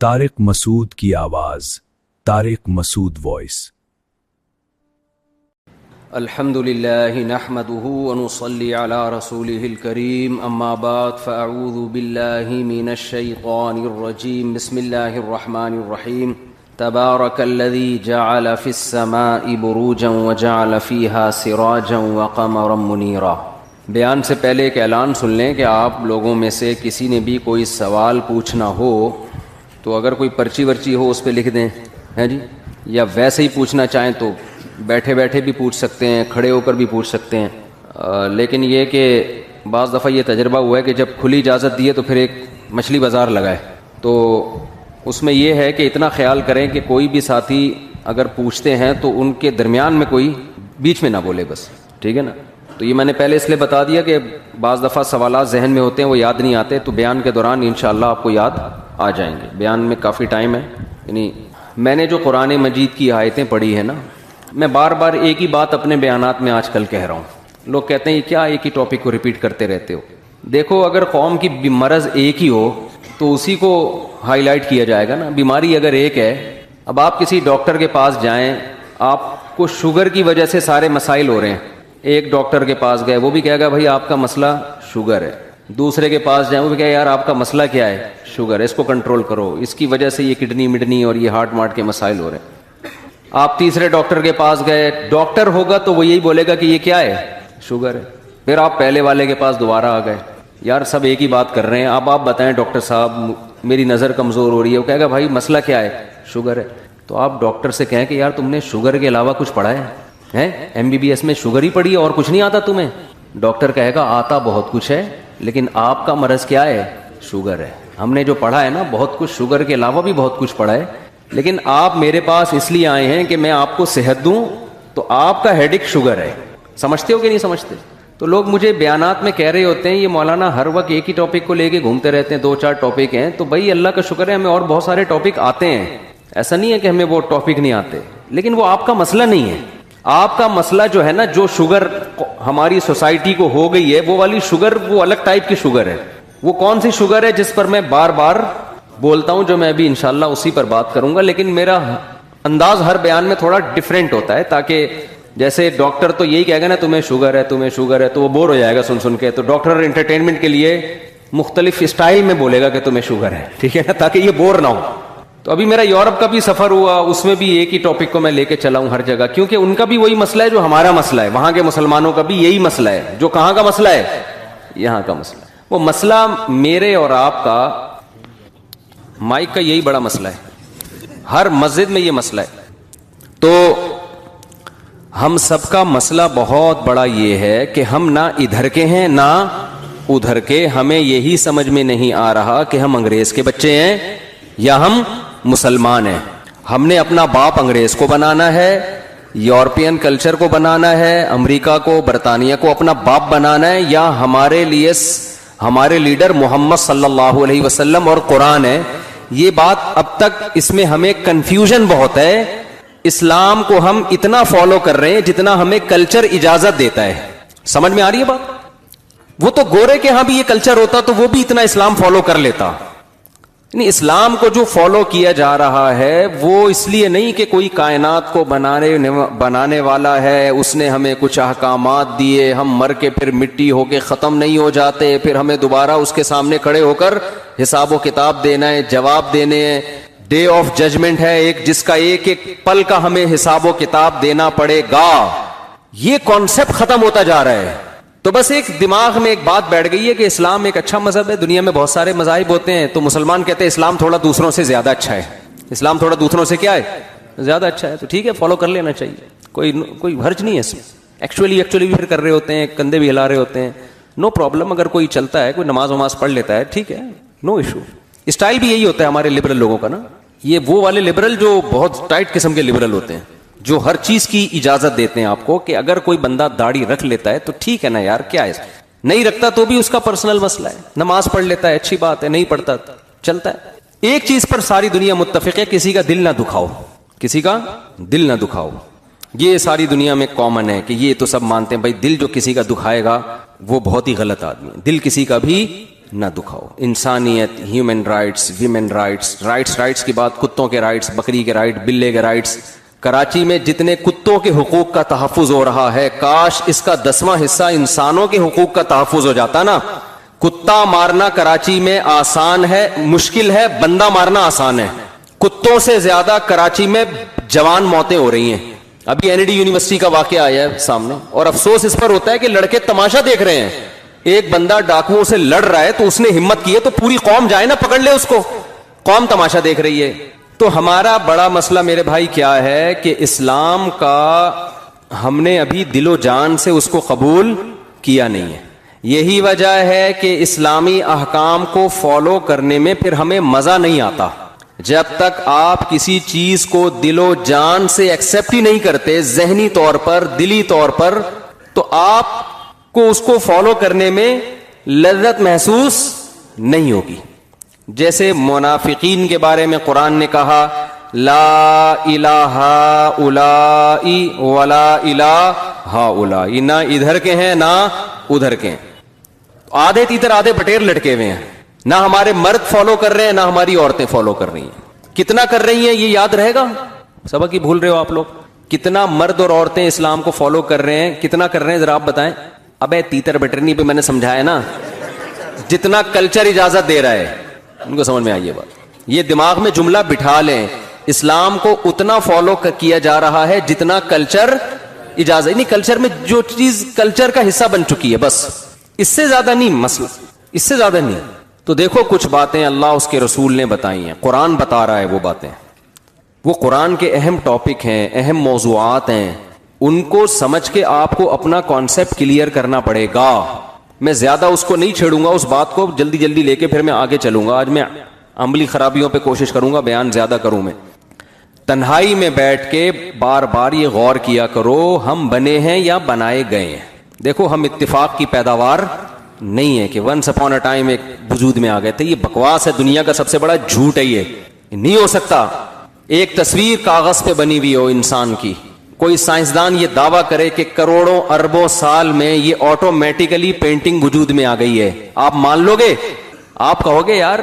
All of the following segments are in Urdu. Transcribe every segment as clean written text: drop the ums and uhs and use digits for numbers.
طارق مسعود کی آواز، طارق مسعود وائس۔ الحمد لله نحمده ونصلي على رسوله الكريم، اما بعد فاعوذ بالله من الشيطان الرجيم، بسم الله الرحمن الرحيم، تبارك الذي جعل في السماء بروجا وجعل فيها سراجا وقمرا منيرا۔ بیان سے پہلے ایک اعلان سن لیں کہ آپ لوگوں میں سے کسی نے بھی کوئی سوال پوچھنا ہو تو اگر کوئی پرچی ورچی ہو اس پہ لکھ دیں، ہے جی، یا ویسے ہی پوچھنا چاہیں تو بیٹھے بیٹھے بھی پوچھ سکتے ہیں، کھڑے ہو کر بھی پوچھ سکتے ہیں، لیکن یہ کہ بعض دفعہ یہ تجربہ ہوا ہے کہ جب کھلی اجازت دیے تو پھر ایک مچھلی بازار لگائے، تو اس میں یہ ہے کہ اتنا خیال کریں کہ کوئی بھی ساتھی اگر پوچھتے ہیں تو ان کے درمیان میں کوئی بیچ میں نہ بولے، بس ٹھیک ہے نا۔ تو یہ میں نے پہلے اس لیے بتا دیا کہ بعض دفعہ سوالات ذہن میں ہوتے ہیں، وہ یاد نہیں آتے، تو بیان کے دوران انشاءاللہ آپ کو یاد آ جائیں گے۔ بیان میں کافی ٹائم ہے، یعنی میں نے جو قرآن مجید کی آیتیں پڑھی ہیں نا، میں بار بار ایک ہی بات اپنے بیانات میں آج کل کہہ رہا ہوں۔ لوگ کہتے ہیں یہ کیا ایک ہی ٹاپک کو ریپیٹ کرتے رہتے ہو؟ دیکھو، اگر قوم کی مرض ایک ہی ہو تو اسی کو ہائی لائٹ کیا جائے گا نا۔ بیماری اگر ایک ہے، اب آپ کسی ڈاکٹر کے پاس جائیں، آپ کو شوگر کی وجہ سے سارے مسائل ہو رہے ہیں، ایک ڈاکٹر کے پاس گئے، وہ بھی کہے گا بھائی آپ کا مسئلہ شوگر ہے۔ دوسرے کے پاس جائیں، وہ بھی کہے یار آپ کا مسئلہ کیا ہے؟ شوگر ہے، اس کو کنٹرول کرو، اس کی وجہ سے یہ کڈنی مڈنی اور یہ ہارٹ مارٹ کے مسائل ہو رہے ہیں۔ آپ تیسرے ڈاکٹر کے پاس گئے، ڈاکٹر ہوگا تو وہ یہی بولے گا کہ یہ کیا ہے؟ شوگر ہے۔ پھر آپ پہلے والے کے پاس دوبارہ آ گئے، یار سب ایک ہی بات کر رہے ہیں، اب آپ بتائیں ڈاکٹر صاحب میری نظر کمزور ہو رہی ہے۔ وہ کہے گا بھائی مسئلہ کیا ہے؟ شوگر ہے۔ تو آپ ڈاکٹر سے کہیں کہ یار تم نے شوگر کے علاوہ کچھ پڑھا ہے؟ MBBS میں شوگر ہی پڑھی ہے اور کچھ نہیں آتا تمہیں؟ ڈاکٹر کہے گا آتا بہت کچھ ہے، لیکن آپ کا مرض کیا ہے؟ شوگر ہے۔ ہم نے جو پڑھا ہے نا بہت کچھ، شوگر کے علاوہ بھی بہت کچھ پڑھا ہے، لیکن آپ میرے پاس اس لیے آئے ہیں کہ میں آپ کو صحت دوں، تو آپ کا ہیڈک شوگر ہے۔ سمجھتے ہو کہ نہیں سمجھتے؟ تو لوگ مجھے بیانات میں کہہ رہے ہوتے ہیں یہ مولانا ہر وقت ایک ہی ٹاپک کو لے کے گھومتے رہتے ہیں، 2-4 ٹاپک ہیں، تو بھائی اللہ کا شکر ہے ہمیں اور بہت سارے ٹاپک آتے ہیں، ایسا نہیں ہے کہ ہمیں وہ ٹاپک نہیں آتے، لیکن وہ آپ کا مسئلہ نہیں ہے۔ آپ کا مسئلہ جو ہے نا، جو شوگر ہماری سوسائٹی کو ہو گئی ہے، وہ والی شوگر وہ الگ ٹائپ کی شوگر ہے۔ وہ کون سی شوگر ہے جس پر میں بار بار بولتا ہوں، جو میں ابھی انشاءاللہ اسی پر بات کروں گا، لیکن میرا انداز ہر بیان میں تھوڑا ڈیفرنٹ ہوتا ہے، تاکہ جیسے ڈاکٹر تو یہی کہے گا نا تمہیں شوگر ہے تمہیں شوگر ہے، تو وہ بور ہو جائے گا سن سن کے، تو ڈاکٹر انٹرٹینمنٹ کے لیے مختلف اسٹائل میں بولے گا کہ تمہیں شوگر ہے، ٹھیک ہے نا، تاکہ یہ بور نہ ہو۔ تو ابھی میرا یورپ کا بھی سفر ہوا، اس میں بھی ایک ہی ٹاپک کو میں لے کے چلا ہوں ہر جگہ، کیونکہ ان کا بھی وہی مسئلہ ہے جو ہمارا مسئلہ ہے، وہاں کے مسلمانوں کا بھی یہی مسئلہ ہے، جو کہاں کا مسئلہ ہے؟ یہاں کا مسئلہ۔ وہ مسئلہ میرے اور آپ کا مائک کا یہی بڑا مسئلہ ہے، ہر مسجد میں یہ مسئلہ ہے۔ تو ہم سب کا مسئلہ بہت بڑا یہ ہے کہ ہم نہ ادھر کے ہیں نہ ادھر کے، ہمیں یہی سمجھ میں نہیں آ رہا کہ ہم انگریز کے بچے ہیں یا ہم مسلمان ہیں۔ ہم نے اپنا باپ انگریز کو بنانا ہے، یورپین کلچر کو بنانا ہے، امریکہ کو برطانیہ کو اپنا باپ بنانا ہے، یا ہمارے لیے ہمارے لیڈر محمد صلی اللہ علیہ وسلم اور قرآن ہے؟ یہ بات اب تک اس میں ہمیں کنفیوژن بہت ہے۔ اسلام کو ہم اتنا فالو کر رہے ہیں جتنا ہمیں کلچر اجازت دیتا ہے۔ سمجھ میں آ رہی ہے بات؟ وہ تو گورے کے ہاں بھی یہ کلچر ہوتا تو وہ بھی اتنا اسلام فالو کر لیتا۔ نہیں، اسلام کو جو فالو کیا جا رہا ہے وہ اس لیے نہیں کہ کوئی کائنات کو بنانے والا ہے، اس نے ہمیں کچھ احکامات دیے، ہم مر کے پھر مٹی ہو کے ختم نہیں ہو جاتے، پھر ہمیں دوبارہ اس کے سامنے کھڑے ہو کر حساب و کتاب دینا ہے، جواب دینے ہیں، ڈے آف ججمنٹ ہے ایک، جس کا ایک ایک پل کا ہمیں حساب و کتاب دینا پڑے گا۔ یہ کانسیپٹ ختم ہوتا جا رہا ہے۔ تو بس ایک دماغ میں ایک بات بیٹھ گئی ہے کہ اسلام ایک اچھا مذہب ہے، دنیا میں بہت سارے مذاہب ہوتے ہیں، تو مسلمان کہتے ہیں اسلام تھوڑا دوسروں سے زیادہ اچھا ہے، اسلام تھوڑا دوسروں سے کیا ہے؟ زیادہ اچھا ہے، تو ٹھیک ہے فالو کر لینا چاہیے، کوئی حرج نہیں ہے اس میں۔ ایکچولی بھی پھر کر رہے ہوتے ہیں، کندھے بھی ہلا رہے ہوتے ہیں، نو پرابلم۔ اگر کوئی چلتا ہے، کوئی نماز وماز پڑھ لیتا ہے، ٹھیک ہے، نو ایشو۔ اسٹائل بھی یہی ہوتا ہے ہمارے لبرل لوگوں کا نا، یہ وہ والے لبرل جو بہت ٹائٹ قسم کے لبرل ہوتے ہیں، جو ہر چیز کی اجازت دیتے ہیں آپ کو کہ اگر کوئی بندہ داڑھی رکھ لیتا ہے تو ٹھیک ہے نا یار، کیا ہے، نہیں رکھتا تو بھی اس کا پرسنل مسئلہ ہے، نماز پڑھ لیتا ہے اچھی بات ہے، نہیں پڑھتا چلتا ہے۔ ایک چیز پر ساری دنیا متفق ہے، کسی کا دل نہ دکھاؤ، کسی کا دل نہ دکھاؤ، یہ ساری دنیا میں کامن ہے کہ یہ تو سب مانتے ہیں بھائی دل جو کسی کا دکھائے گا وہ بہت ہی غلط آدمی ہے، دل کسی کا بھی نہ دکھاؤ. انسانیت, human rights, women rights, rights کی بات, کتوں کے رائٹس, بکری کے رائٹ, بلے کے رائٹس. کراچی میں جتنے کتوں کے حقوق کا تحفظ ہو رہا ہے, کاش اس کا 10واں حصہ انسانوں کے حقوق کا تحفظ ہو جاتا نا. کتا مارنا کراچی میں آسان ہے, مشکل ہے. بندہ مارنا آسان ہے. کتوں سے زیادہ کراچی میں جوان موتیں ہو رہی ہیں. ابھی این ای ڈی یونیورسٹی کا واقعہ آیا ہے سامنے, اور افسوس اس پر ہوتا ہے کہ لڑکے تماشا دیکھ رہے ہیں. ایک بندہ ڈاکوؤں سے لڑ رہا ہے تو اس نے ہمت کی ہے تو پوری قوم جائے نا پکڑ لے اس کو. قوم تماشا دیکھ رہی ہے. تو ہمارا بڑا مسئلہ میرے بھائی کیا ہے کہ اسلام کا ہم نے ابھی دل و جان سے اس کو قبول کیا نہیں ہے. یہی وجہ ہے کہ اسلامی احکام کو فالو کرنے میں پھر ہمیں مزہ نہیں آتا. جب تک آپ کسی چیز کو دل و جان سے ایکسپٹ ہی نہیں کرتے, ذہنی طور پر, دلی طور پر, تو آپ کو اس کو فالو کرنے میں لذت محسوس نہیں ہوگی. جیسے منافقین کے بارے میں قرآن نے کہا لا الہ الائی ولا الہ ہاؤلائی, نہ ادھر کے ہیں نہ ادھر کے ہیں. آدھے تیتر آدھے بٹیر لٹکے ہوئے ہیں. نہ ہمارے مرد فالو کر رہے ہیں نہ ہماری عورتیں فالو کر رہی ہیں. کتنا کر رہی ہیں یہ یاد رہے گا؟ سبق ہی بھول رہے ہو آپ لوگ. کتنا مرد اور عورتیں اسلام کو فالو کر رہے ہیں, کتنا کر رہے ہیں ذرا آپ بتائیں. ابے تیتر بٹرنی پہ میں نے سمجھایا نا, جتنا کلچر اجازت دے رہا ہے. ان کو سمجھ میں آئیے بات, یہ دماغ میں جملہ بٹھا لیں. اسلام کو اتنا فالو کیا جا رہا ہے جتنا کلچر اجازت, یعنی کلچر میں جو چیز کلچر کا حصہ بن چکی ہے بس, اس سے زیادہ نہیں مسئلہ, اس سے زیادہ نہیں. تو دیکھو کچھ باتیں اللہ اس کے رسول نے بتائی ہیں, قرآن بتا رہا ہے وہ باتیں. وہ قرآن کے اہم ٹاپک ہیں, اہم موضوعات ہیں, ان کو سمجھ کے آپ کو اپنا کانسیپٹ کلیئر کرنا پڑے گا. میں زیادہ اس کو نہیں چھیڑوں گا, اس بات کو جلدی جلدی لے کے پھر میں آگے چلوں گا. آج میں عملی خرابیوں پہ کوشش کروں گا, بیان زیادہ کروں. میں تنہائی میں بیٹھ کے بار بار یہ غور کیا کرو, ہم بنے ہیں یا بنائے گئے ہیں. دیکھو ہم اتفاق کی پیداوار نہیں ہے کہ ونس اپون اے ٹائم ایک وجود میں آ گئے تھے. یہ بکواس ہے, دنیا کا سب سے بڑا جھوٹ ہے. یہ نہیں ہو سکتا. ایک تصویر کاغذ پہ بنی ہوئی ہو انسان کی, کوئی سائنسدان یہ دعویٰ کرے کہ کروڑوں اربوں سال میں یہ آٹومیٹیکلی پینٹنگ وجود میں آ گئی ہے, آپ مان لو گے؟ آپ کہو گے یار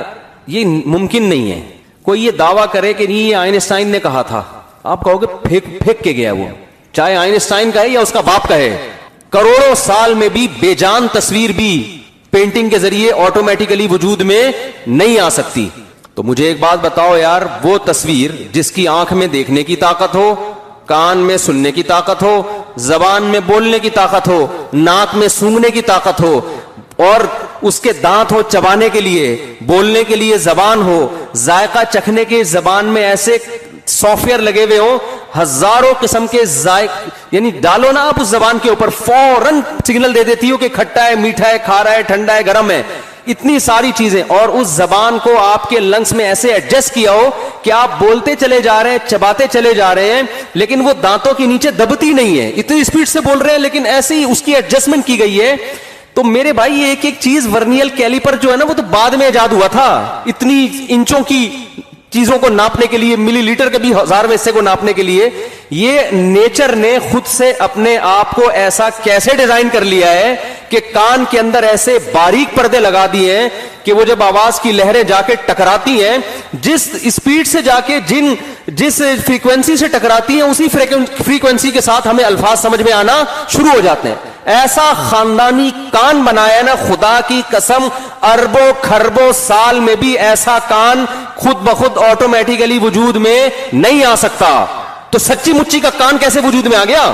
یہ ممکن نہیں ہے. کوئی یہ دعویٰ کرے کہ نہیں یہ آئنسٹائن نے کہا تھا, آپ کہو گے پھینک کے گیا وہ, چاہے آئنسٹائن کا ہے یا اس کا باپ کا ہے. کروڑوں سال میں بھی بے جان تصویر بھی پینٹنگ کے ذریعے آٹومیٹیکلی وجود میں نہیں آ سکتی. تو مجھے ایک بات بتاؤ یار, وہ تصویر جس کی آنکھ میں دیکھنے کی طاقت ہو, کان میں سننے کی طاقت ہو, زبان میں بولنے کی طاقت ہو, ناک میں سونگنے کی طاقت ہو, اور اس کے دانت ہو چبانے کے لیے, بولنے کے لیے زبان ہو, ذائقہ چکھنے کے زبان میں ایسے سافٹ ویئر لگے ہوئے ہوں, ہزاروں قسم کے یعنی ڈالو نا آپ اس زبان کے اوپر, فوراً سگنل دے دیتی ہو کہ کھٹا ہے, میٹھا ہے, کھارا ہے, ٹھنڈا ہے, گرم ہے, اتنی ساری چیزیں. اور اس زبان کو آپ کے لنگس میں ایسے ایڈجسٹ کیا ہو کہ آپ بولتے چلے جا رہے ہیں, چباتے چلے جا رہے ہیں, لیکن وہ دانتوں کے نیچے دبتی نہیں ہے. اتنی اسپیڈ سے بول رہے ہیں لیکن ایسی ہی اس کی ایڈجسٹمنٹ کی گئی ہے. تو میرے بھائی یہ ایک ایک چیز ورنیل کیلیپر جو ہے نا وہ تو بعد میں ایجاد ہوا تھا. اتنی انچوں کی چیزوں کو ناپنے کے لیے, ملی لیٹر کے بھی 1000 حصے کو ناپنے کے لیے, یہ نیچر نے خود سے اپنے آپ کو ایسا کیسے ڈیزائن کر لیا ہے کہ کان کے اندر ایسے باریک پردے لگا دیے ہیں کہ وہ جب آواز کی لہریں جا کے ٹکراتی ہیں, جس اسپیڈ سے جا کے جس فریکوینسی سے ٹکراتی ہیں اسی فریکوینسی کے ساتھ ہمیں الفاظ سمجھ میں آنا شروع ہو جاتے ہیں. ایسا خاندانی کان بنایا نا, خدا کی قسم اربوں کھربوں سال میں بھی ایسا کان خود بخود آٹومیٹیکلی وجود میں نہیں آ سکتا. تو سچی مچی کا کان کیسے وجود میں آ گیا؟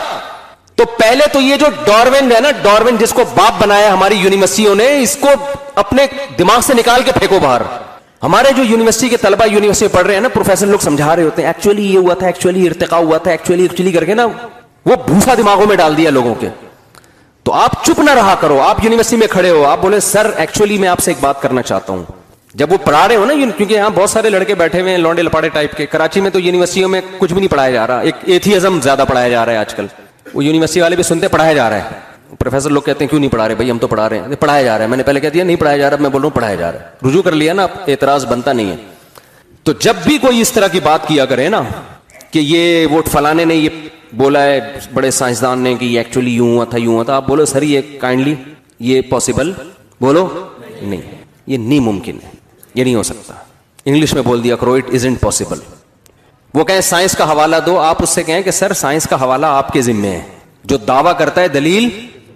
تو پہلے تو یہ جو ڈاروین ہے نا, ڈاروین جس کو باپ بنایا ہماری یونیورسٹیوں نے, اس کو اپنے دماغ سے نکال کے پھینکو باہر. ہمارے جو یونیورسٹی کے طلبہ یونیورسٹی پڑھ رہے ہیں نا, پروفیسر لوگ سمجھا رہے ہوتے ہیں ایکچولی یہ ہوا تھا, ایکچولی ارتقاء ہوا تھا, ایکچولی کر کے نا وہ بھوسا دماغوں میں ڈال دیا لوگوں کے. تو آپ چپ نہ رہا کرو. آپ یونیورسٹی میں کھڑے ہو, آپ بولے سر ایکچولی میں آپ سے ایک بات کرنا چاہتا ہوں. جب وہ پڑھا رہے ہو نا, کیونکہ یہاں بہت سارے لڑکے بیٹھے ہوئے ہیں لونڈے لپاڑے ٹائپ کے. کراچی میں تو یونیورسٹیوں میں کچھ بھی نہیں پڑھایا جا رہا, ایک ایتھیزم زیادہ پڑھایا جا رہا ہے آج کل. وہ یونیورسٹی والے بھی سنتے پڑھایا جا رہا ہے. پروفیسر لوگ کہتے ہیں کیوں نہیں پڑھا رہے بھائی, ہم تو پڑھا رہے ہیں. پڑھایا جا رہا ہے. میں نے پہلے کہہ دیا نہیں پڑھایا جا رہا, میں بول رہا ہوں پڑھایا جا رہا ہے. رجوع کر لیا نا, اعتراض بنتا نہیں ہے. تو جب بھی کوئی اس طرح کی بات کیا کرے نا کہ یہ وہ فلانے نے یہ بولا ہے, بڑے سائنسدان نے کہ یہ ایکچولی یوں ہوا تھا, آپ بولو سر یہ کائنڈلی یہ پاسبل بولو نہیں. یہ نہیں ممکن ہے, یہ نہیں ہو سکتا. انگلش میں بول دیا کرو اٹ ازنٹ پاسبل. وہ کہیں سائنس کا حوالہ دو, آپ اس سے کہیں کہ سر سائنس کا حوالہ آپ کے ذمے ہے, جو دعویٰ کرتا ہے دلیل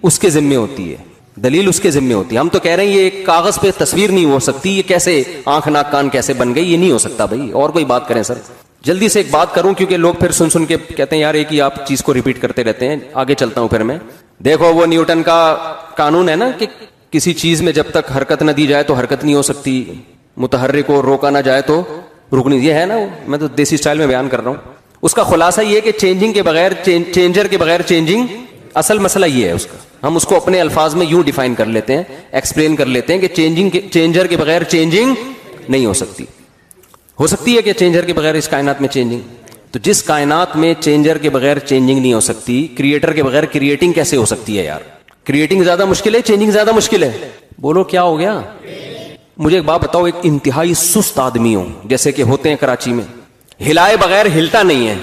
اس کے ذمے ہوتی ہے, دلیل اس کے ذمے ہوتی ہے. ہم تو کہہ رہے ہیں یہ ایک کاغذ پہ تصویر نہیں ہو سکتی, یہ کیسے آنکھ ناک کان کیسے بن گئی, یہ نہیں ہو سکتا بھائی. اور کوئی بات کریں سر. جلدی سے ایک بات کروں کیونکہ لوگ پھر سن کے کہتے ہیں یار ایک ہی آپ چیز کو ریپیٹ کرتے رہتے ہیں. آگے چلتا ہوں پھر میں. دیکھو وہ نیوٹن کا قانون ہے نا کہ کسی چیز میں جب تک حرکت نہ دی جائے تو حرکت نہیں ہو سکتی, متحرک کو روکا نہ جائے تو رکنی, یہ ہے نا. میں تو دیسی اسٹائل میں بیان کر رہا ہوں. اس کا خلاصہ یہ ہے کہ چینجنگ کے بغیر, چینجر کے بغیر چینجنگ, اصل مسئلہ یہ ہے اس کا. ہم اس کو اپنے الفاظ میں یوں ڈیفائن کر لیتے ہیں, ایکسپلین کر لیتے ہیں کہ چینجر کے بغیر چینجنگ نہیں ہو سکتی. ہو سکتی ہے کہ چینجر کے بغیر اس کائنات میں چینجنگ, تو جس کائنات میں چینجر کے بغیر چینجنگ نہیں ہو سکتی, کریٹر کے بغیر کریٹنگ کیسے ہو سکتی ہے یار؟ کریٹنگ زیادہ مشکل ہے, چینجنگ زیادہ مشکل ہے. بولو کیا ہو گیا؟ مجھے ایک بات بتاؤ, ایک انتہائی سست آدمی ہوں جیسے کہ ہوتے ہیں کراچی میں, ہلائے بغیر ہلتا نہیں ہے.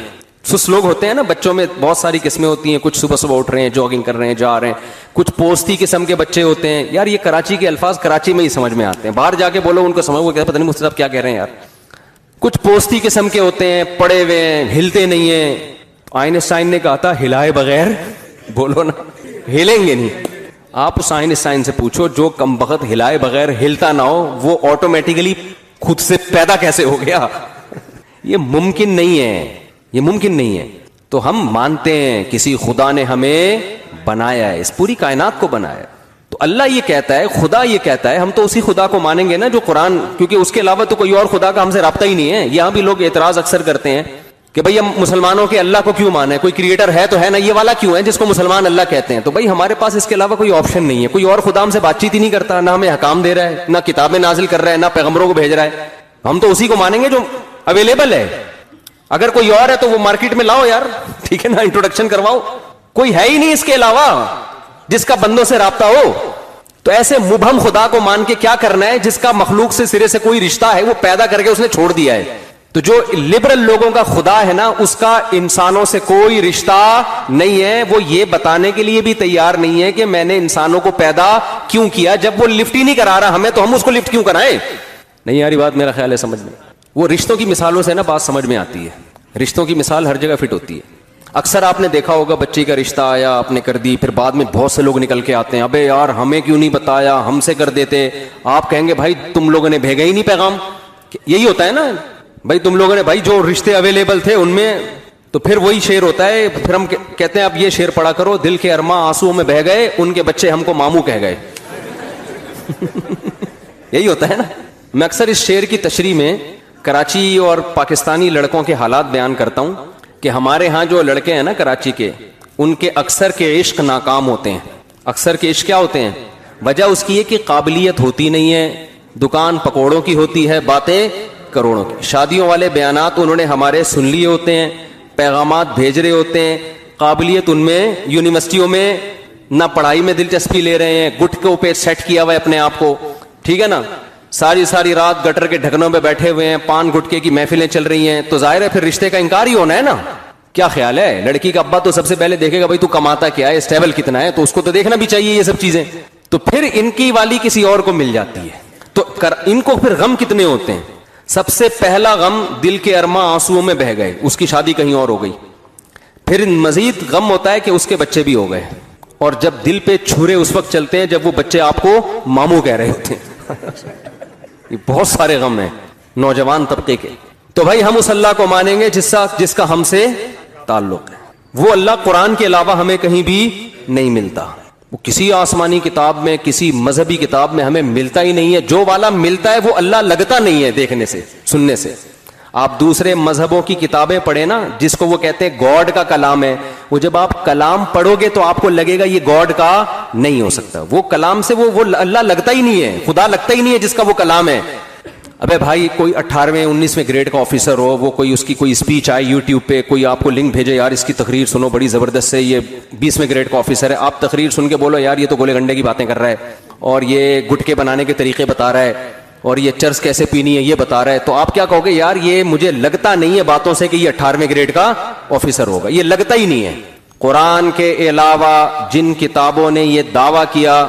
سست لوگ ہوتے ہیں نا, بچوں میں بہت ساری قسمیں ہوتی ہیں, کچھ صبح صبح اٹھ رہے ہیں, جاگنگ کر رہے ہیں, جا رہے ہیں, کچھ پوستی قسم کے بچے ہوتے ہیں. یار یہ کراچی کے الفاظ کراچی میں ہی سمجھ میں آتے ہیں, باہر جا کے بولو ان کو سمجھ, وہ پتہ نہیں مجھ سے کیا کہہ رہے ہیں یار. کچھ پوستی قسم کے ہوتے ہیں, پڑے ہوئے ہیں, ہلتے نہیں ہیں. آئنسٹائن نے کہا تھا ہلائے بغیر, بولو نا, ہلیں گے نہیں. آپ اس آئنسٹائن سے پوچھو جو کم بخت ہلائے بغیر ہلتا نہ ہو, وہ آٹومیٹیکلی خود سے پیدا کیسے ہو گیا؟ یہ ممکن نہیں ہے, یہ ممکن نہیں ہے. تو ہم مانتے ہیں کسی خدا نے ہمیں بنایا ہے, اس پوری کائنات کو بنایا ہے. تو اللہ یہ کہتا ہے, خدا یہ کہتا ہے, ہم تو اسی خدا کو مانیں گے نا جو قرآن, کیونکہ اس کے علاوہ تو کوئی اور خدا کا ہم سے رابطہ ہی نہیں ہے. یہاں بھی لوگ اعتراض اکثر کرتے ہیں کہ بھئی ہم مسلمانوں کے اللہ کو کیوں مانے, کوئی کریٹر ہے تو ہے نا, یہ والا کیوں ہے جس کو مسلمان اللہ کہتے ہیں. تو بھئی ہمارے پاس اس کے علاوہ کوئی آپشن نہیں ہے, کوئی اور خدا ہم سے بات چیت ہی نہیں کرتا, نہ ہمیں حکام دے رہا ہے, نہ کتابیں نازل کر رہا ہے, نہ پیغمبروں کو بھیج رہا ہے. ہم تو اسی کو مانیں گے جو اویلیبل ہے. اگر کوئی اور ہے تو وہ مارکیٹ میں لاؤ یار, ٹھیک ہے نا, انٹروڈکشن کرواؤ. کوئی ہے ہی نہیں اس کے علاوہ جس کا بندوں سے رابطہ ہو. تو ایسے مبہم خدا کو مان کے کیا کرنا ہے جس کا مخلوق سے سرے سے کوئی رشتہ ہے, وہ پیدا کر کے اس نے چھوڑ دیا ہے. تو جو لبرل لوگوں کا خدا ہے نا, اس کا انسانوں سے کوئی رشتہ نہیں ہے. وہ یہ بتانے کے لیے بھی تیار نہیں ہے کہ میں نے انسانوں کو پیدا کیوں کیا, جب وہ لفٹ ہی نہیں کرا رہا ہمیں, تو ہم اس کو لفٹ کیوں کرائیں. نہیں یاری بات میرا خیال ہے سمجھ میں. وہ رشتوں کی مثالوں سے نا بات سمجھ میں آتی ہے. رشتوں کی مثال ہر جگہ فٹ ہوتی ہے. اکثر آپ نے دیکھا ہوگا بچی کا رشتہ آیا, آپ نے کر دی, پھر بعد میں بہت سے لوگ نکل کے آتے ہیں, ابے یار ہمیں کیوں نہیں بتایا, ہم سے کر دیتے. آپ کہیں گے بھائی تم لوگوں نے بھیجا ہی نہیں پیغام. یہی ہوتا ہے نا بھائی, تم لوگوں نے, بھائی جو رشتے اویلیبل تھے ان میں. تو پھر وہی شعر ہوتا ہے, پھر ہم کہتے ہیں اب یہ شعر پڑھا کرو, دل کے ارماں آنسو میں بہہ گئے, ان کے بچے ہم کو ماموں کہہ گئے. یہی ہوتا ہے نا. میں اکثر اس شعر کی تشریح میں کراچی اور پاکستانی لڑکوں کے حالات بیان کرتا ہوں کہ ہمارے ہاں جو لڑکے ہیں نا کراچی کے, ان کے اکثر کے عشق ناکام ہوتے ہیں. اکثر کے عشق کیا ہوتے ہیں؟ وجہ اس کی ہے کہ قابلیت ہوتی نہیں ہے, دکان پکوڑوں کی ہوتی ہے, باتیں کروڑوں کی. شادیوں والے بیانات انہوں نے ہمارے سن لیے ہوتے ہیں, پیغامات بھیج رہے ہوتے ہیں. قابلیت ان میں یونیورسٹیوں میں نہ پڑھائی میں دلچسپی لے رہے ہیں, گٹکوں پہ سیٹ کیا ہوا ہے اپنے آپ کو, ٹھیک ہے نا. ساری رات گٹر کے ڈھکنوں پہ بیٹھے ہوئے ہیں, پان گٹکے کی محفلیں چل رہی ہیں. تو ظاہر ہے پھر رشتے کا انکار ہی ہونا ہے نا. کیا خیال ہے؟ لڑکی کا ابا تو سب سے پہلے دیکھے گا بھائی تو کماتا کیا ہے, اسٹیبل کتنا ہے, تو اس کو تو دیکھنا بھی چاہیے یہ سب چیزیں. تو پھر ان کی والی کسی اور کو مل جاتی ہے, تو ان کو پھر غم کتنے ہوتے ہیں. سب سے پہلا غم دل کے ارماں آنسوؤں میں بہہ گئے, اس کی شادی کہیں اور ہو گئی. پھر مزید غم ہوتا ہے کہ اس کے بچے بھی ہو گئے, اور جب دل پہ چھرے اس وقت چلتے ہیں جب وہ بچے آپ کو ماموں کہہ رہے ہوتے ہیں. یہ بہت سارے غم ہیں نوجوان طبقے کے. تو بھائی ہم اس اللہ کو مانیں گے جس کا ہم سے تعلق ہے. وہ اللہ قرآن کے علاوہ ہمیں کہیں بھی نہیں ملتا. وہ کسی آسمانی کتاب میں, کسی مذہبی کتاب میں ہمیں ملتا ہی نہیں ہے. جو والا ملتا ہے وہ اللہ لگتا نہیں ہے دیکھنے سے, سننے سے. آپ دوسرے مذہبوں کی کتابیں پڑھیں نا, جس کو وہ کہتے ہیں گاڈ کا کلام ہے, وہ جب آپ کلام پڑھو گے تو آپ کو لگے گا یہ گاڈ کا نہیں ہو سکتا. وہ کلام سے وہ اللہ لگتا ہی نہیں ہے, خدا لگتا ہی نہیں ہے جس کا وہ کلام ہے. ابے بھائی کوئی 18ویں 19ویں گریڈ کا آفیسر ہو, وہ کوئی اس کی کوئی اسپیچ آئے یوٹیوب پہ, کوئی آپ کو لنک بھیجے, یار اس کی تقریر سنو بڑی زبردست ہے, یہ 20ویں گریڈ کا آفیسر ہے. آپ تقریر سن کے بولو یار یہ تو گولے گنڈے کی باتیں کر رہا ہے, اور یہ گٹکے بنانے کے طریقے بتا رہا ہے, اور یہ چرس کیسے پینی ہے یہ بتا رہا ہے. تو آپ کیا کہو گے؟ یار یہ مجھے لگتا نہیں ہے باتوں سے کہ یہ 18ویں گریڈ کا آفیسر ہوگا, یہ لگتا ہی نہیں ہے. قرآن کے علاوہ جن کتابوں نے یہ دعویٰ کیا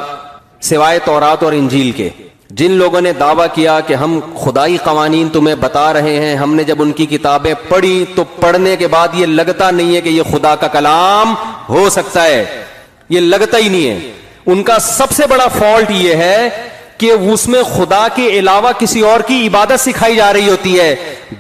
سوائے تورات اور انجیل کے, جن لوگوں نے دعویٰ کیا کہ ہم خدائی قوانین تمہیں بتا رہے ہیں، ہم نے جب ان کی کتابیں پڑھی تو پڑھنے کے بعد یہ لگتا نہیں ہے کہ یہ خدا کا کلام ہو سکتا ہے، یہ لگتا ہی نہیں ہے۔ ان کا سب سے بڑا فالٹ یہ ہے کہ اس میں خدا کے علاوہ کسی اور کی عبادت سکھائی جا رہی ہوتی ہے۔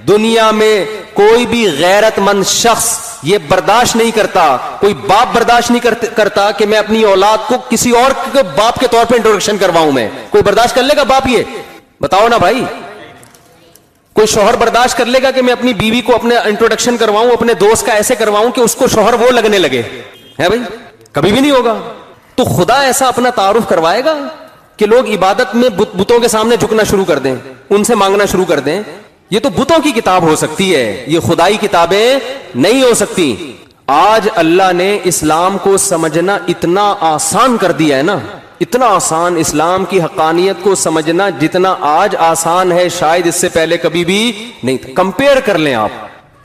دنیا میں کوئی بھی غیرت مند شخص یہ برداشت نہیں کرتا، کوئی باپ برداشت نہیں کرتا کہ میں اپنی اولاد کو کسی اور کے باپ کے طور پہ انٹروڈکشن کرواؤں۔ میں کوئی برداشت کر لے گا باپ؟ یہ بتاؤ نا بھائی۔ کوئی شوہر برداشت کر لے گا کہ میں اپنی بیوی کو اپنے انٹروڈکشن کرواؤں، اپنے دوست کا ایسے کرواؤں کہ اس کو شوہر وہ لگنے لگے؟ ہے بھائی، کبھی بھی نہیں ہوگا۔ تو خدا ایسا اپنا تعارف کروائے گا کہ لوگ عبادت میں بتوں کے سامنے جھکنا شروع کر دیں، ان سے مانگنا شروع کر دیں؟ یہ تو بتوں کی کتاب ہو سکتی ہے، یہ خدائی کتابیں نہیں ہو سکتی۔ آج اللہ نے اسلام کو سمجھنا اتنا آسان کر دیا ہے نا، اتنا آسان، اسلام کی حقانیت کو سمجھنا جتنا آج آسان ہے شاید اس سے پہلے کبھی بھی نہیں تھا۔ کمپیئر کر لیں آپ،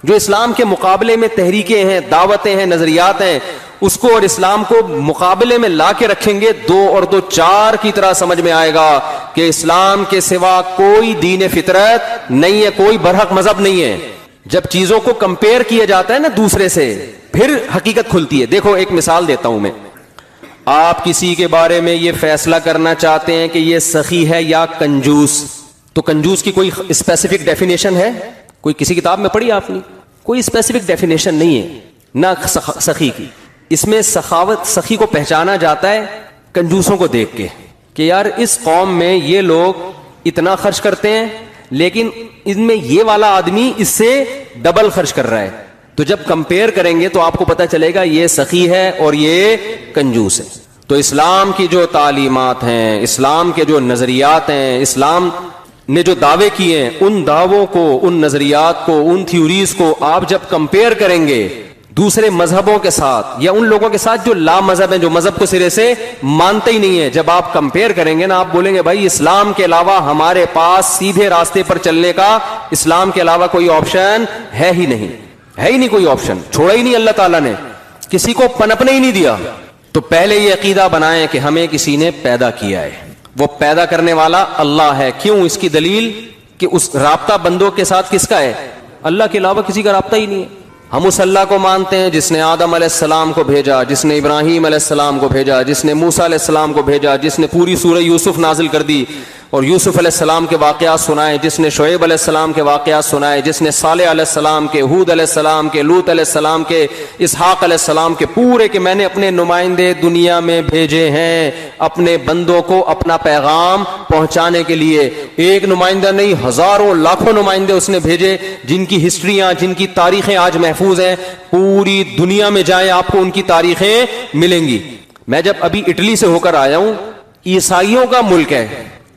جو اسلام کے مقابلے میں تحریکیں ہیں، دعوتیں ہیں، نظریات ہیں، اس کو اور اسلام کو مقابلے میں لا کے رکھیں گے، 2 اور 2 4 کی طرح سمجھ میں آئے گا کہ اسلام کے سوا کوئی دین فطرت نہیں ہے، کوئی برحق مذہب نہیں ہے۔ جب چیزوں کو کمپیئر کیا جاتا ہے نا دوسرے سے، پھر حقیقت کھلتی ہے۔ دیکھو ایک مثال دیتا ہوں میں، آپ کسی کے بارے میں یہ فیصلہ کرنا چاہتے ہیں کہ یہ سخی ہے یا کنجوس، تو کنجوس کی کوئی اسپیسیفک ڈیفینیشن ہے؟ کوئی کسی کتاب میں پڑھی آپ نے؟ کوئی اسپیسیفک ڈیفینیشن نہیں ہے، نہ سخی کی۔ اس میں سخاوت، سخی کو پہچانا جاتا ہے کنجوسوں کو دیکھ کے کہ یار اس قوم میں یہ لوگ اتنا خرچ کرتے ہیں لیکن ان میں یہ والا آدمی اس سے ڈبل خرچ کر رہا ہے، تو جب کمپیئر کریں گے تو آپ کو پتہ چلے گا یہ سخی ہے اور یہ کنجوس ہے۔ تو اسلام کی جو تعلیمات ہیں، اسلام کے جو نظریات ہیں، اسلام نے جو دعوے کیے ہیں، ان دعووں کو، ان نظریات کو، ان تھیوریز کو آپ جب کمپیئر کریں گے دوسرے مذہبوں کے ساتھ یا ان لوگوں کے ساتھ جو لا مذہب ہیں، جو مذہب کو سرے سے مانتے ہی نہیں ہے، جب آپ کمپیئر کریں گے نا، آپ بولیں گے بھائی اسلام کے علاوہ ہمارے پاس سیدھے راستے پر چلنے کا، اسلام کے علاوہ کوئی آپشن ہے ہی نہیں، ہے ہی نہیں، کوئی آپشن چھوڑا ہی نہیں اللہ تعالیٰ نے، کسی کو پنپنے ہی نہیں دیا۔ تو پہلے یہ عقیدہ بنائیں کہ ہمیں کسی نے پیدا کیا ہے، وہ پیدا کرنے والا اللہ ہے۔ کیوں؟ اس کی دلیل کہ اس رابطہ بندوں کے ساتھ کس کا ہے؟ اللہ کے علاوہ کسی کا رابطہ ہی نہیں ہے۔ ہم اس اللہ کو مانتے ہیں جس نے آدم علیہ السلام کو بھیجا، جس نے ابراہیم علیہ السلام کو بھیجا، جس نے موسیٰ علیہ السلام کو بھیجا، جس نے پوری سورہ یوسف نازل کر دی اور یوسف علیہ السلام کے واقعات سنائے، جس نے شعیب علیہ السلام کے واقعات سنائے، جس نے صالح علیہ السلام کے، ہود علیہ السلام کے، لوط علیہ السلام کے، اسحاق علیہ السلام کے، پورے کہ میں نے اپنے نمائندے دنیا میں بھیجے ہیں اپنے بندوں کو اپنا پیغام پہنچانے کے لیے۔ ایک نمائندہ نہیں، ہزاروں لاکھوں نمائندے اس نے بھیجے، جن کی ہسٹریاں، جن کی تاریخیں آج محفوظ ہیں، پوری دنیا میں جائیں آپ کو ان کی تاریخیں ملیں گی۔ میں جب ابھی اٹلی سے ہو کر آیا ہوں، عیسائیوں کا ملک ہے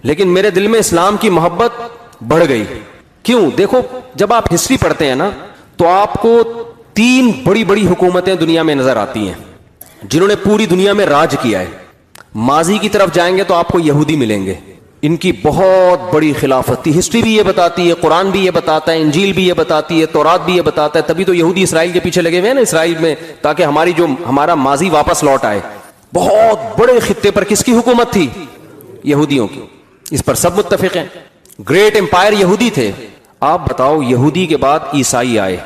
لیکن میرے دل میں اسلام کی محبت بڑھ گئی۔ کیوں؟ دیکھو جب آپ ہسٹری پڑھتے ہیں نا تو آپ کو 3 بڑی بڑی حکومتیں دنیا میں نظر آتی ہیں جنہوں نے پوری دنیا میں راج کیا ہے۔ ماضی کی طرف جائیں گے تو آپ کو یہودی ملیں گے، ان کی بہت بڑی خلافت تھی، ہسٹری بھی یہ بتاتی ہے، قرآن بھی یہ بتاتا ہے، انجیل بھی یہ بتاتی ہے، تورات بھی یہ بتاتا ہے، تبھی تو یہودی اسرائیل کے پیچھے لگے ہوئے ہیں نا اسرائیل میں، تاکہ ہمارا ماضی واپس لوٹ آئے۔ بہت بڑے خطے پر کس کی حکومت تھی؟ یہودیوں کی، اس پر سب متفق ہیں۔ گریٹ امپائر یہودی تھے۔ آپ بتاؤ یہودی کے بعد عیسائی آئے،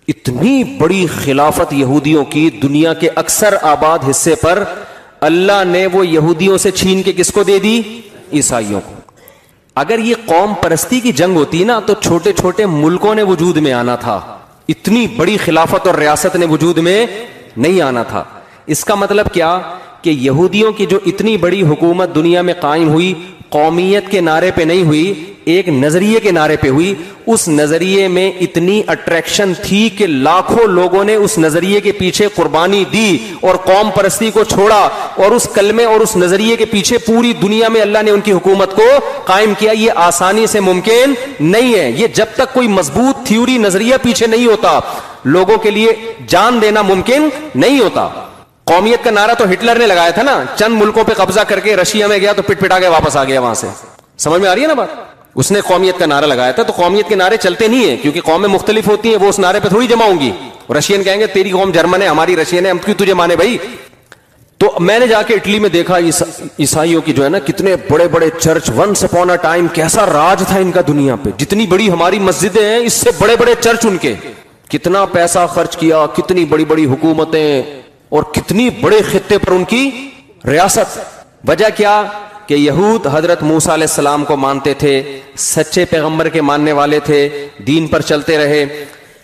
اتنی بڑی خلافت یہودیوں کی دنیا کے اکثر آباد حصے پر، اللہ نے وہ یہودیوں سے چھین کے کس کو دے دی؟ عیسائیوں کو۔ اگر یہ قوم پرستی کی جنگ ہوتی نا تو چھوٹے چھوٹے ملکوں نے وجود میں آنا تھا، اتنی بڑی خلافت اور ریاست نے وجود میں نہیں آنا تھا۔ اس کا مطلب کیا کہ یہودیوں کی جو اتنی بڑی حکومت دنیا میں قائم ہوئی، قومیت کے نعرے پہ نہیں ہوئی، ایک نظریے کے نعرے پہ ہوئی۔ اس نظریے میں اتنی اٹریکشن تھی کہ لاکھوں لوگوں نے اس نظریے کے پیچھے قربانی دی اور قوم پرستی کو چھوڑا، اور اس کلمے اور اس نظریے کے پیچھے پوری دنیا میں اللہ نے ان کی حکومت کو قائم کیا۔ یہ آسانی سے ممکن نہیں ہے، یہ جب تک کوئی مضبوط تھیوری نظریہ پیچھے نہیں ہوتا لوگوں کے لیے جان دینا ممکن نہیں ہوتا۔ قومیت کا نعرہ تو ہٹلر نے لگایا تھا نا، چند ملکوں پہ قبضہ کر کے رشیا میں گیا تو پٹ پٹا کے واپس آ گیا وہاں سے۔ سمجھ میں آ رہی ہے نا بات؟ اس نے قومیت کا نعرہ لگایا تھا، تو قومیت کے نعرے چلتے نہیں ہیں کیونکہ قومیں مختلف ہوتی ہیں، وہ اس نعرے پہ تھوڑی جمع ہوں گی۔ رشین کہیں گے تیری قوم جرمن ہے، ہماری رشین ہے، ہم کیوں تجھے مانے بھائی؟ تو میں نے جا کے اٹلی میں دیکھا عیسائیوں کی جو ہے نا کتنے بڑے بڑے church, once upon a time کیسا راج تھا ان کا دنیا پہ، جتنی بڑی ہماری مسجدیں ہیں اس سے بڑے بڑے چرچ ان کے، کتنا پیسہ خرچ کیا، کتنی بڑی بڑی حکومتیں اور کتنی بڑے خطے پر ان کی ریاست. وجہ کیا کہ یہود حضرت موسیٰ علیہ السلام کو مانتے تھے، سچے پیغمبر کے ماننے والے تھے، دین پر چلتے رہے.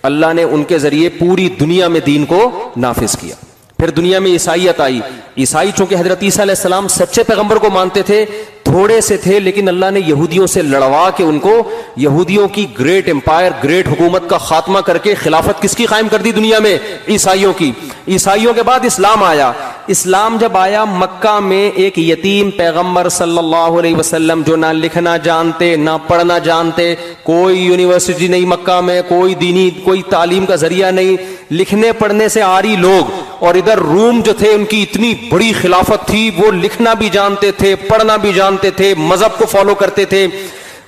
اللہ نے ان کے ذریعے پوری دنیا میں دین کو نافذ کیا. پھر دنیا میں عیسائیت آئی. عیسائی چونکہ حضرت عیسیٰ علیہ السلام سچے پیغمبر کو مانتے تھے، تھوڑے سے تھے، لیکن اللہ نے یہودیوں سے لڑوا کے ان کو یہودیوں کی گریٹ امپائر، گریٹ حکومت کا خاتمہ کر کے خلافت کس کی قائم کر دی دنیا میں؟ عیسائیوں کی. عیسائیوں کے بعد اسلام آیا. اسلام جب آیا مکہ میں ایک یتیم پیغمبر صلی اللہ علیہ وسلم جو نہ لکھنا جانتے نہ پڑھنا جانتے، کوئی یونیورسٹی نہیں مکہ میں، کوئی دینی کوئی تعلیم کا ذریعہ نہیں، لکھنے پڑھنے سے عاری لوگ، اور ادھر روم جو تھے ان کی اتنی بڑی خلافت تھی، وہ لکھنا بھی جانتے تھے، پڑھنا بھی جانتے تھے، مذہب کو فالو کرتے تھے.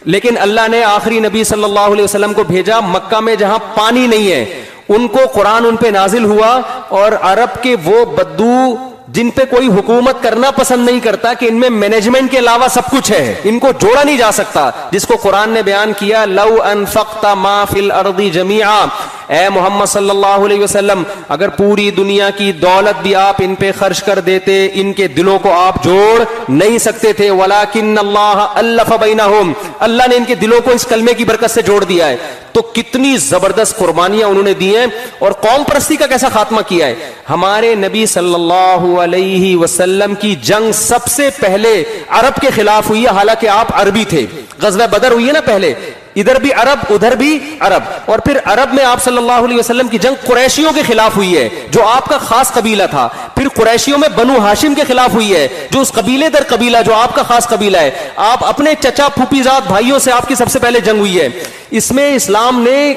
لیکن اللہ نے آخری نبی صلی اللہ علیہ وسلم کو بھیجا مکہ میں جہاں پانی نہیں ہے. ان کو قرآن ان پہ نازل ہوا، اور عرب کے وہ بدو جن پہ کوئی حکومت کرنا پسند نہیں کرتا کہ ان میں مینجمنٹ کے علاوہ سب کچھ ہے، ان کو جوڑا نہیں جا سکتا، جس کو قرآن نے بیان کیا لو انفقت ما فی الارض جمیعا، اے محمد صلی اللہ علیہ وسلم اگر پوری دنیا کی دولت بھی آپ ان پہ خرچ کر دیتے، ان کے دلوں کو آپ جوڑ نہیں سکتے تھے. ولکن اللہ الف بینہم، اللہ نے ان کے دلوں کو اس کلمے کی برکت سے جوڑ دیا ہے. تو کتنی زبردست قربانیاں انہوں نے دی ہیں، اور قوم پرستی کا کیسا خاتمہ کیا ہے. ہمارے نبی صلی اللہ علیہ وسلم کی جنگ سب سے پہلے عرب کے خلاف ہوئی ہے، حالانکہ آپ عربی تھے. غزوہ بدر ہوئی ہے نا پہلے، ادھر بھی عرب ادھر بھی عرب، اور پھر عرب میں آپ صلی اللہ علیہ وسلم کی جنگ قریشیوں کے خلاف ہوئی ہے جو آپ کا خاص قبیلہ تھا. پھر قریشیوں میں بنو ہاشم کے خلاف ہوئی ہے جو اس قبیلے در قبیلہ جو آپ کا خاص قبیلہ ہے. آپ اپنے چچا پھوپھی زاد بھائیوں سے آپ کی سب سے پہلے جنگ ہوئی ہے. اس میں اسلام نے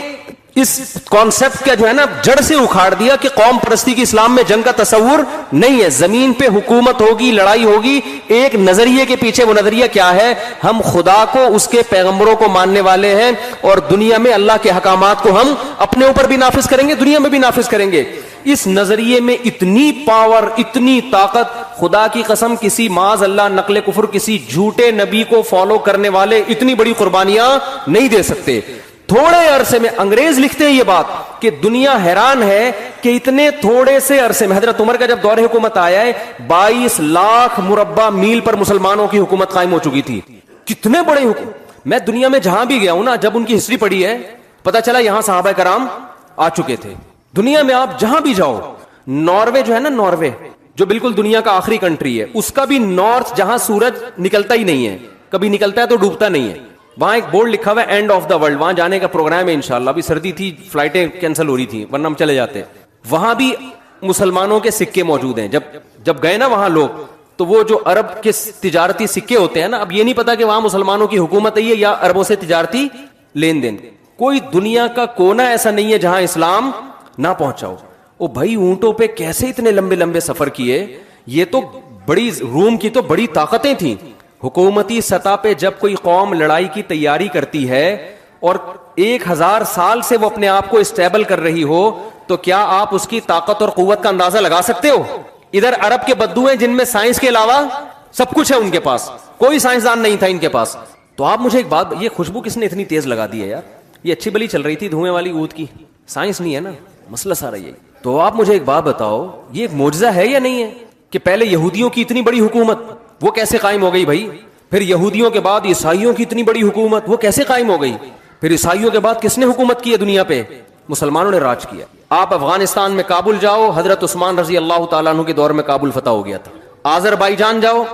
اس کانسیپٹ کا جو ہے نا جڑ سے اکھاڑ دیا کہ قوم پرستی کی اسلام میں جنگ کا تصور نہیں ہے. زمین پہ حکومت ہوگی، لڑائی ہوگی، ایک نظریے کے پیچھے. وہ نظریہ کیا ہے؟ ہم خدا کو، اس کے پیغمبروں کو ماننے والے ہیں، اور دنیا میں اللہ کے احکامات کو ہم اپنے اوپر بھی نافذ کریں گے، دنیا میں بھی نافذ کریں گے. اس نظریے میں اتنی پاور، اتنی طاقت، خدا کی قسم کسی معاذ اللہ نقل کفر کسی جھوٹے نبی کو فالو کرنے والے اتنی بڑی قربانیاں نہیں دے سکتے. تھوڑے عرصے میں انگریز لکھتے ہیں یہ بات کہ دنیا حیران ہے کہ اتنے تھوڑے سے عرصے میں، حضرت عمر کا جب دور حکومت آیا ہے 22 لاکھ مربع میل پر مسلمانوں کی حکومت قائم ہو چکی تھی. کتنے بڑے حکومت. میں دنیا میں جہاں بھی گیا ہوں نا، جب ان کی ہسٹری پڑھی ہے پتا چلا یہاں صحابہ کرام آ چکے تھے. دنیا میں آپ جہاں بھی جاؤ، ناروے جو ہے نا، ناروے جو بالکل دنیا کا آخری کنٹری ہے، اس کا بھی نارتھ جہاں سورج نکلتا ہی نہیں ہے، کبھی نکلتا ہے تو ڈوبتا نہیں ہے، وہاں ایک بورڈ لکھا ہوا ہے اینڈ آف دا ورلڈ. وہاں جانے کا پروگرام ہے انشاءاللہ. ابھی سردی تھی، فلائٹیں کینسل ہو رہی تھی، ورنہ ہم چلے جاتے. وہاں بھی مسلمانوں کے سکے موجود ہیں. جب گئے نا وہاں لوگ، تو وہ جو عرب کے تجارتی سکے ہوتے ہیں نا، اب یہ نہیں پتا کہ وہاں مسلمانوں کی حکومت ہے یا عربوں سے تجارتی لین دین. کوئی دنیا کا کونا ایسا نہیں ہے جہاں اسلام نہ پہنچا ہو. او بھائی اونٹوں پہ کیسے اتنے لمبے لمبے سفر کیے. یہ تو بڑی روم کی تو بڑی طاقتیں تھیں. حکومتی سطح پہ جب کوئی قوم لڑائی کی تیاری کرتی ہے اور 1000 سال سے وہ اپنے آپ کو اسٹیبل کر رہی ہو، تو کیا آپ اس کی طاقت اور قوت کا اندازہ لگا سکتے ہو؟ ادھر عرب کے بدو ہیں جن میں سائنس کے علاوہ سب کچھ ہے ان کے پاس، کوئی سائنسدان نہیں تھا ان کے پاس. تو آپ مجھے ایک بات، یہ خوشبو کس نے اتنی تیز لگا دی ہے یار؟ یہ اچھی بلی چل رہی تھی دھوئیں والی اود کی، سائنس نہیں ہے نا، مسئلہ سارا یہی. تو آپ مجھے ایک بات بتاؤ، یہ ایک معجزہ ہے یا نہیں ہے کہ پہلے یہودیوں کی اتنی بڑی حکومت وہ کیسے قائم ہو گئی بھائی؟ پھر یہودیوں کے بعد عیسائیوں کی اتنی بڑی حکومت وہ کیسے قائم ہو گئی؟ پھر عیسائیوں کے بعد کس نے حکومت کی ہے دنیا پہ؟ مسلمانوں نے راج کیا. آپ افغانستان میں کابل جاؤ، حضرت عثمان رضی اللہ تعالیٰ عنہ کے دور میں کابل فتح ہو گیا تھا. آذربائیجان جاؤ،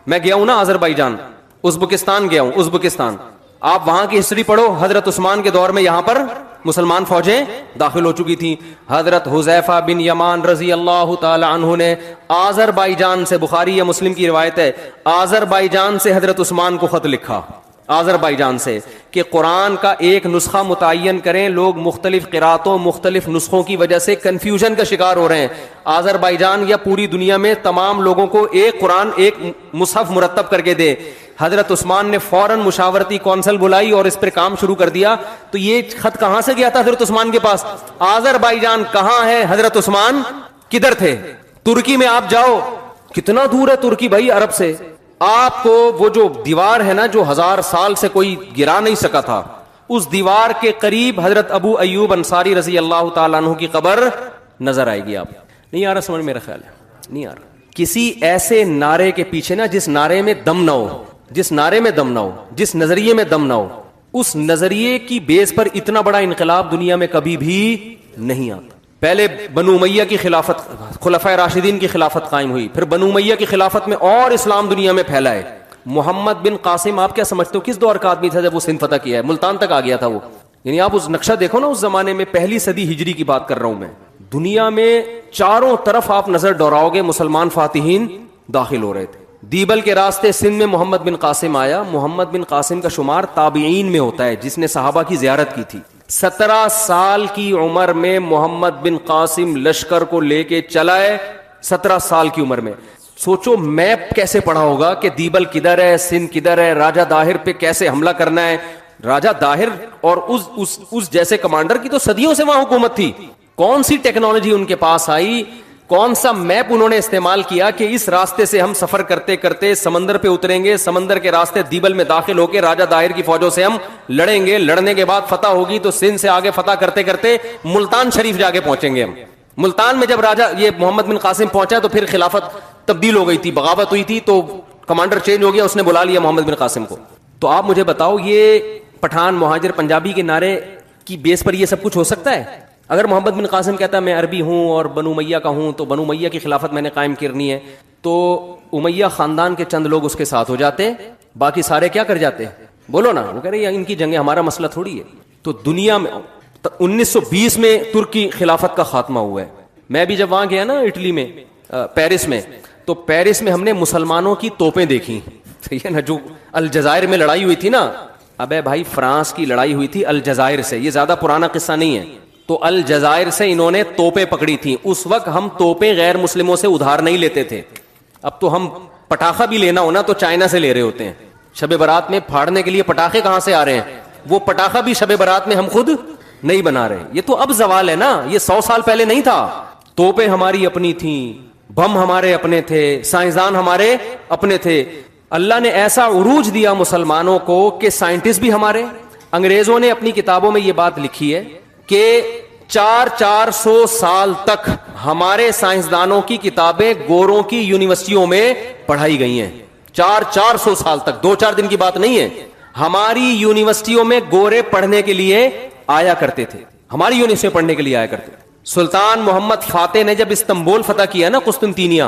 میں گیا ہوں نا آذربائیجان، ازبکستان گیا ہوں، ازبکستان، آپ وہاں کی ہسٹری پڑھو. حضرت عثمان کے دور میں یہاں پر مسلمان فوجیں داخل ہو چکی تھیں. حضرت حذیفہ بن یمان رضی اللہ تعالی عنہ نے آذربائیجان سے، بخاری یا مسلم کی روایت ہے، آذربائیجان سے حضرت عثمان کو خط لکھا، آذربائیجان سے، کہ قرآن کا ایک نسخہ متعین کریں. لوگ مختلف قراتوں، مختلف نسخوں کی وجہ سے کنفیوژن کا شکار ہو رہے ہیں. آذربائیجان یا پوری دنیا میں تمام لوگوں کو ایک قرآن، ایک مصحف مرتب کر کے دے. حضرت عثمان نے فوراً مشاورتی کونسل بلائی اور اس پر کام شروع کر دیا. تو یہ خط کہاں سے گیا تھا حضرت عثمان کے پاس؟ آذربائیجان. کہاں ہے حضرت عثمان؟ کدھر تھے؟ ترکی میں آپ جاؤ، کتنا دور ہے ترکی بھائی عرب سے. آپ کو وہ جو دیوار ہے نا جو 1000 سال سے کوئی گرا نہیں سکا تھا, اس دیوار کے قریب حضرت ابو ایوب انصاری رضی اللہ تعالیٰ عنہ کی قبر نظر آئے گی. آپ نہیں آ رہا سمجھ, میرا خیال ہے نہیں آ رہا. کسی ایسے نعرے کے پیچھے نا جس نعرے میں دم نہ ہو, جس نعرے میں دم نہ ہو, جس نظریے میں دم نہ ہو, اس نظریے کی بیس پر اتنا بڑا انقلاب دنیا میں کبھی بھی نہیں آتا. پہلے بنو امیہ کی خلافت, خلفائے راشدین کی خلافت قائم ہوئی, پھر بنو امیہ کی خلافت میں اور اسلام دنیا میں پھیلا ہے. محمد بن قاسم آپ کیا سمجھتے ہو کس دور کا آدمی تھا جب وہ سندھ فتح کیا ہے, ملتان تک آ گیا تھا وہ. یعنی آپ اس نقشہ دیکھو نا, اس زمانے میں پہلی صدی ہجری کی بات کر رہا ہوں میں. دنیا میں چاروں طرف آپ نظر دوڑاؤ گے مسلمان فاتحین داخل ہو رہے تھے. دیبل کے راستے سندھ میں محمد بن قاسم آیا. محمد بن قاسم کا شمار تابعین میں ہوتا ہے جس نے صحابہ کی زیارت کی تھی. 17 سال کی عمر میں محمد بن قاسم لشکر کو لے کے چلا ہے. 17 سال کی عمر میں سوچو میپ کیسے پڑا ہوگا کہ دیبل کدھر ہے, سندھ کدھر ہے, راجہ داہر پہ کیسے حملہ کرنا ہے. راجہ داہر اور اس جیسے کمانڈر کی تو صدیوں سے وہاں حکومت تھی. کون سی ٹیکنالوجی ان کے پاس آئی, کون سا میپ انہوں نے استعمال کیا کہ اس راستے سے ہم سفر کرتے کرتے سمندر پہ اتریں گے, سمندر کے راستے دیبل میں داخل ہو کے راجہ داہر کی فوجوں سے ہم لڑیں گے, لڑنے کے بعد فتح ہوگی تو سندھ سے آگے فتح کرتے کرتے ملتان شریف جا کے پہنچیں گے ہم. ملتان میں جب راجہ یہ محمد بن قاسم پہنچا تو پھر خلافت تبدیل ہو گئی تھی, بغاوت ہوئی تھی تو کمانڈر چینج ہو گیا, اس نے بلا لیا محمد بن قاسم کو. تو آپ مجھے بتاؤ یہ پٹھان مہاجر پنجابی کے نعرے کی بیس پر یہ سب کچھ ہو سکتا ہے؟ اگر محمد بن قاسم کہتا ہے میں عربی ہوں اور بنو امیہ کا ہوں تو بنو امیہ کی خلافت میں نے قائم کرنی ہے, تو امیہ خاندان کے چند لوگ اس کے ساتھ ہو جاتے, باقی سارے کیا کر جاتے؟ بولو نا. وہ کہہ رہے ہیں ان کی جنگیں ہمارا مسئلہ تھوڑی ہے. تو دنیا میں 1920 میں ترکی خلافت کا خاتمہ ہوا ہے. میں بھی جب وہاں گیا نا اٹلی میں, پیرس میں, تو پیرس میں ہم نے مسلمانوں کی توپیں دیکھی, صحیح ہے نا, جو الجزائر میں لڑائی ہوئی تھی نا. ابے بھائی فرانس کی لڑائی ہوئی تھی الجزائر سے, یہ زیادہ پرانا قصہ نہیں ہے. تو الجزائر سے انہوں نے توپیں پکڑی تھیں. اس وقت ہم توپیں غیر مسلموں سے ادھار نہیں لیتے تھے. اب تو ہم پٹاخہ بھی لینا ہونا تو چائنا سے لے رہے ہوتے ہیں. شب برات میں پھاڑنے کے لیے پٹاخے کہاں سے آ رہے ہیں؟ وہ پٹاخہ بھی شب برات میں ہم خود نہیں بنا رہے. یہ تو اب زوال ہے نا, یہ 100 سال پہلے نہیں تھا. توپیں ہماری اپنی تھیں, بم ہمارے اپنے تھے, سائنسدان ہمارے اپنے تھے. اللہ نے ایسا عروج دیا مسلمانوں کو کہ سائنٹسٹ بھی ہمارے. انگریزوں نے اپنی کتابوں میں یہ بات لکھی ہے کہ 400 سال تک ہمارے سائنسدانوں کی کتابیں گوروں کی یونیورسٹیوں میں پڑھائی گئی ہیں. 400 سال تک, 2-4 دن کی بات نہیں ہے. ہماری یونیورسٹیوں میں گورے پڑھنے کے لیے آیا کرتے تھے, ہماری یونیورسٹی میں پڑھنے کے لیے آیا کرتے تھے. سلطان محمد فاتح نے جب استنبول فتح کیا نا, قسطنطینیہ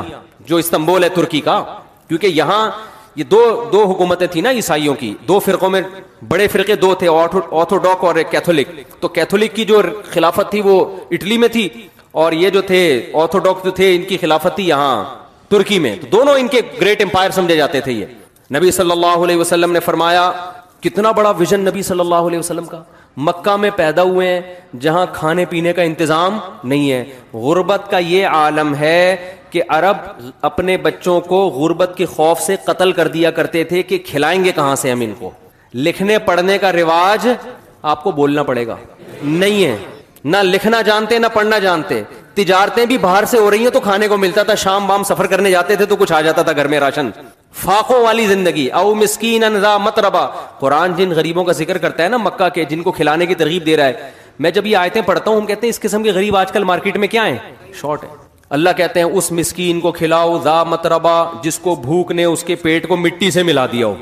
جو استنبول ہے ترکی کا, کیونکہ یہاں یہ دو حکومتیں تھیں نا عیسائیوں کی, 2 فرقوں میں بڑے فرقے 2 تھے, آرتھوڈاک اور کیتھولک. تو کیتھولک کی جو خلافت تھی وہ اٹلی میں تھی, اور یہ جو تھے آرتھوڈاک جو تھے ان کی خلافت تھی یہاں ترکی میں. تو دونوں ان کے گریٹ امپائر سمجھے جاتے تھے. یہ نبی صلی اللہ علیہ وسلم نے فرمایا, کتنا بڑا ویژن نبی صلی اللہ علیہ وسلم کا, مکہ میں پیدا ہوئے ہیں جہاں کھانے پینے کا انتظام نہیں ہے. غربت کا یہ عالم ہے کہ عرب اپنے بچوں کو غربت کے خوف سے قتل کر دیا کرتے تھے کہ کھلائیں گے کہاں سے ہم ان کو. لکھنے پڑھنے کا رواج آپ کو بولنا پڑے گا نہیں ہے, نہ لکھنا جانتے نہ پڑھنا جانتے. تجارتیں بھی باہر سے ہو رہی ہیں تو کھانے کو ملتا تھا, شام بام سفر کرنے جاتے تھے تو کچھ آ جاتا تھا گھر میں راشن. فاقوں والی زندگی. او مسکین ذا متربہ, قرآن جن غریبوں کا ذکر کرتا ہے نا مکہ کے, جن کو کھلانے کی ترغیب دے رہا ہے. میں جب یہ آیتیں پڑھتا ہوں ہم کہتے ہیں اس قسم کے غریب آج کل مارکیٹ میں کیا ہیں, شارٹ ہے. اللہ کہتے ہیں اس مسکین کو کھلاؤ ذا متربہ جس کو بھوک نے اس کے پیٹ کو مٹی سے ملا دیا ہو.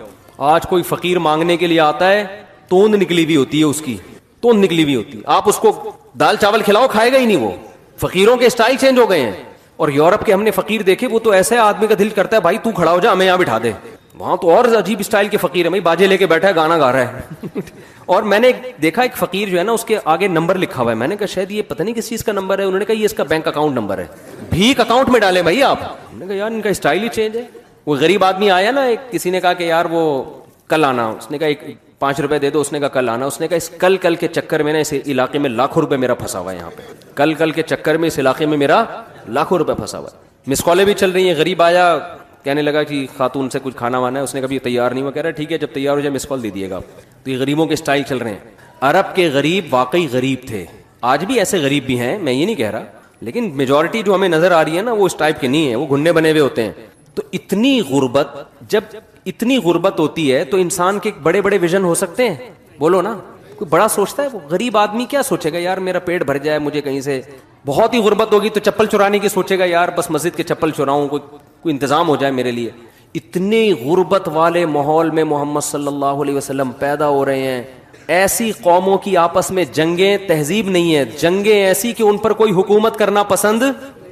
آج کوئی فقیر مانگنے کے لیے آتا ہے, توند نکلی ہوئی ہوتی ہے, اس کی توند نکلی ہوئی ہوتی ہے. آپ اس کو دال چاول کھلاؤ کھائے گا ہی نہیں. وہ فقیروں کے اسٹائل چینج ہو گئے ہیں. اور یورپ کے ہم نے فقیر دیکھے, وہ تو ایسے آدمی کا دل کرتا ہے بھائی تو کھڑا ہو جا ہمیں یہاں بٹھا دے. وہاں تو اور عجیب اسٹائل کے فقیر ہے, بھائی باجے لے کے بیٹھا ہے گانا گا رہا ہے. اور میں نے دیکھا ایک فقیر جو ہے نا اس کے آگے نمبر لکھا ہوا ہے. میں نے کہا شاید یہ پتہ نہیں کس چیز کا نمبر ہے. انہوں نے کہا یہ اس کا بینک اکاؤنٹ نمبر ہے. بھیک اکاؤنٹ میں ڈالے بھائی آپ. ہم نے کہا یار ان کا اسٹائل ہی چینج ہے. وہ غریب آدمی آیا نا, ایک کسی نے کہا کہ یار وہ کل آنا. اس نے کہا ایک 5 روپے دے دو. اس نے کہا کل آنا. اس نے کہا اس کل کے چکر میں نا اس علاقے میں لاکھوں روپے میرا پھنسا ہوا ہے. یہاں پہ کل کے چکر میں اس علاقے میں میرا لاکھوں روپے پھنسا ہوا ہے. مس کالیں بھی چل رہی ہیں. غریب آیا, کہنے لگا کہ خاتون سے کچھ کھانا وانا ہے. اس نے کبھی تیار نہیں ہوا. کہہ رہا ٹھیک ہے جب تیار ہو جائے مس کال دے دیے گا. تو یہ غریبوں کے اسٹائل چل رہے ہیں. عرب کے غریب واقعی غریب تھے, آج بھی ایسے غریب بھی ہیں, میں یہ نہیں کہہ رہا. لیکن میجورٹی جو ہمیں نظر آ رہی ہے نا وہ اس ٹائپ کے نہیں ہے, وہ گھننے بنے ہوئے ہوتے ہیں. تو اتنی غربت, جب اتنی غربت ہوتی ہے تو انسان کے بڑے بڑے ویژن ہو سکتے ہیں؟ بولو نا, کوئی بڑا سوچتا ہے؟ وہ غریب آدمی کیا سوچے گا, یار میرا پیٹ بھر جائے, مجھے کہیں سے بہت ہی غربت ہوگی تو چپل چرانے کی سوچے گا, یار بس مسجد کے چپل چراؤں, کوئی انتظام ہو جائے میرے لیے. اتنی غربت والے ماحول میں محمد صلی اللہ علیہ وسلم پیدا ہو رہے ہیں. ایسی قوموں کی آپس میں جنگیں تہذیب نہیں ہے, جنگیں ایسی کہ ان پر کوئی حکومت کرنا پسند,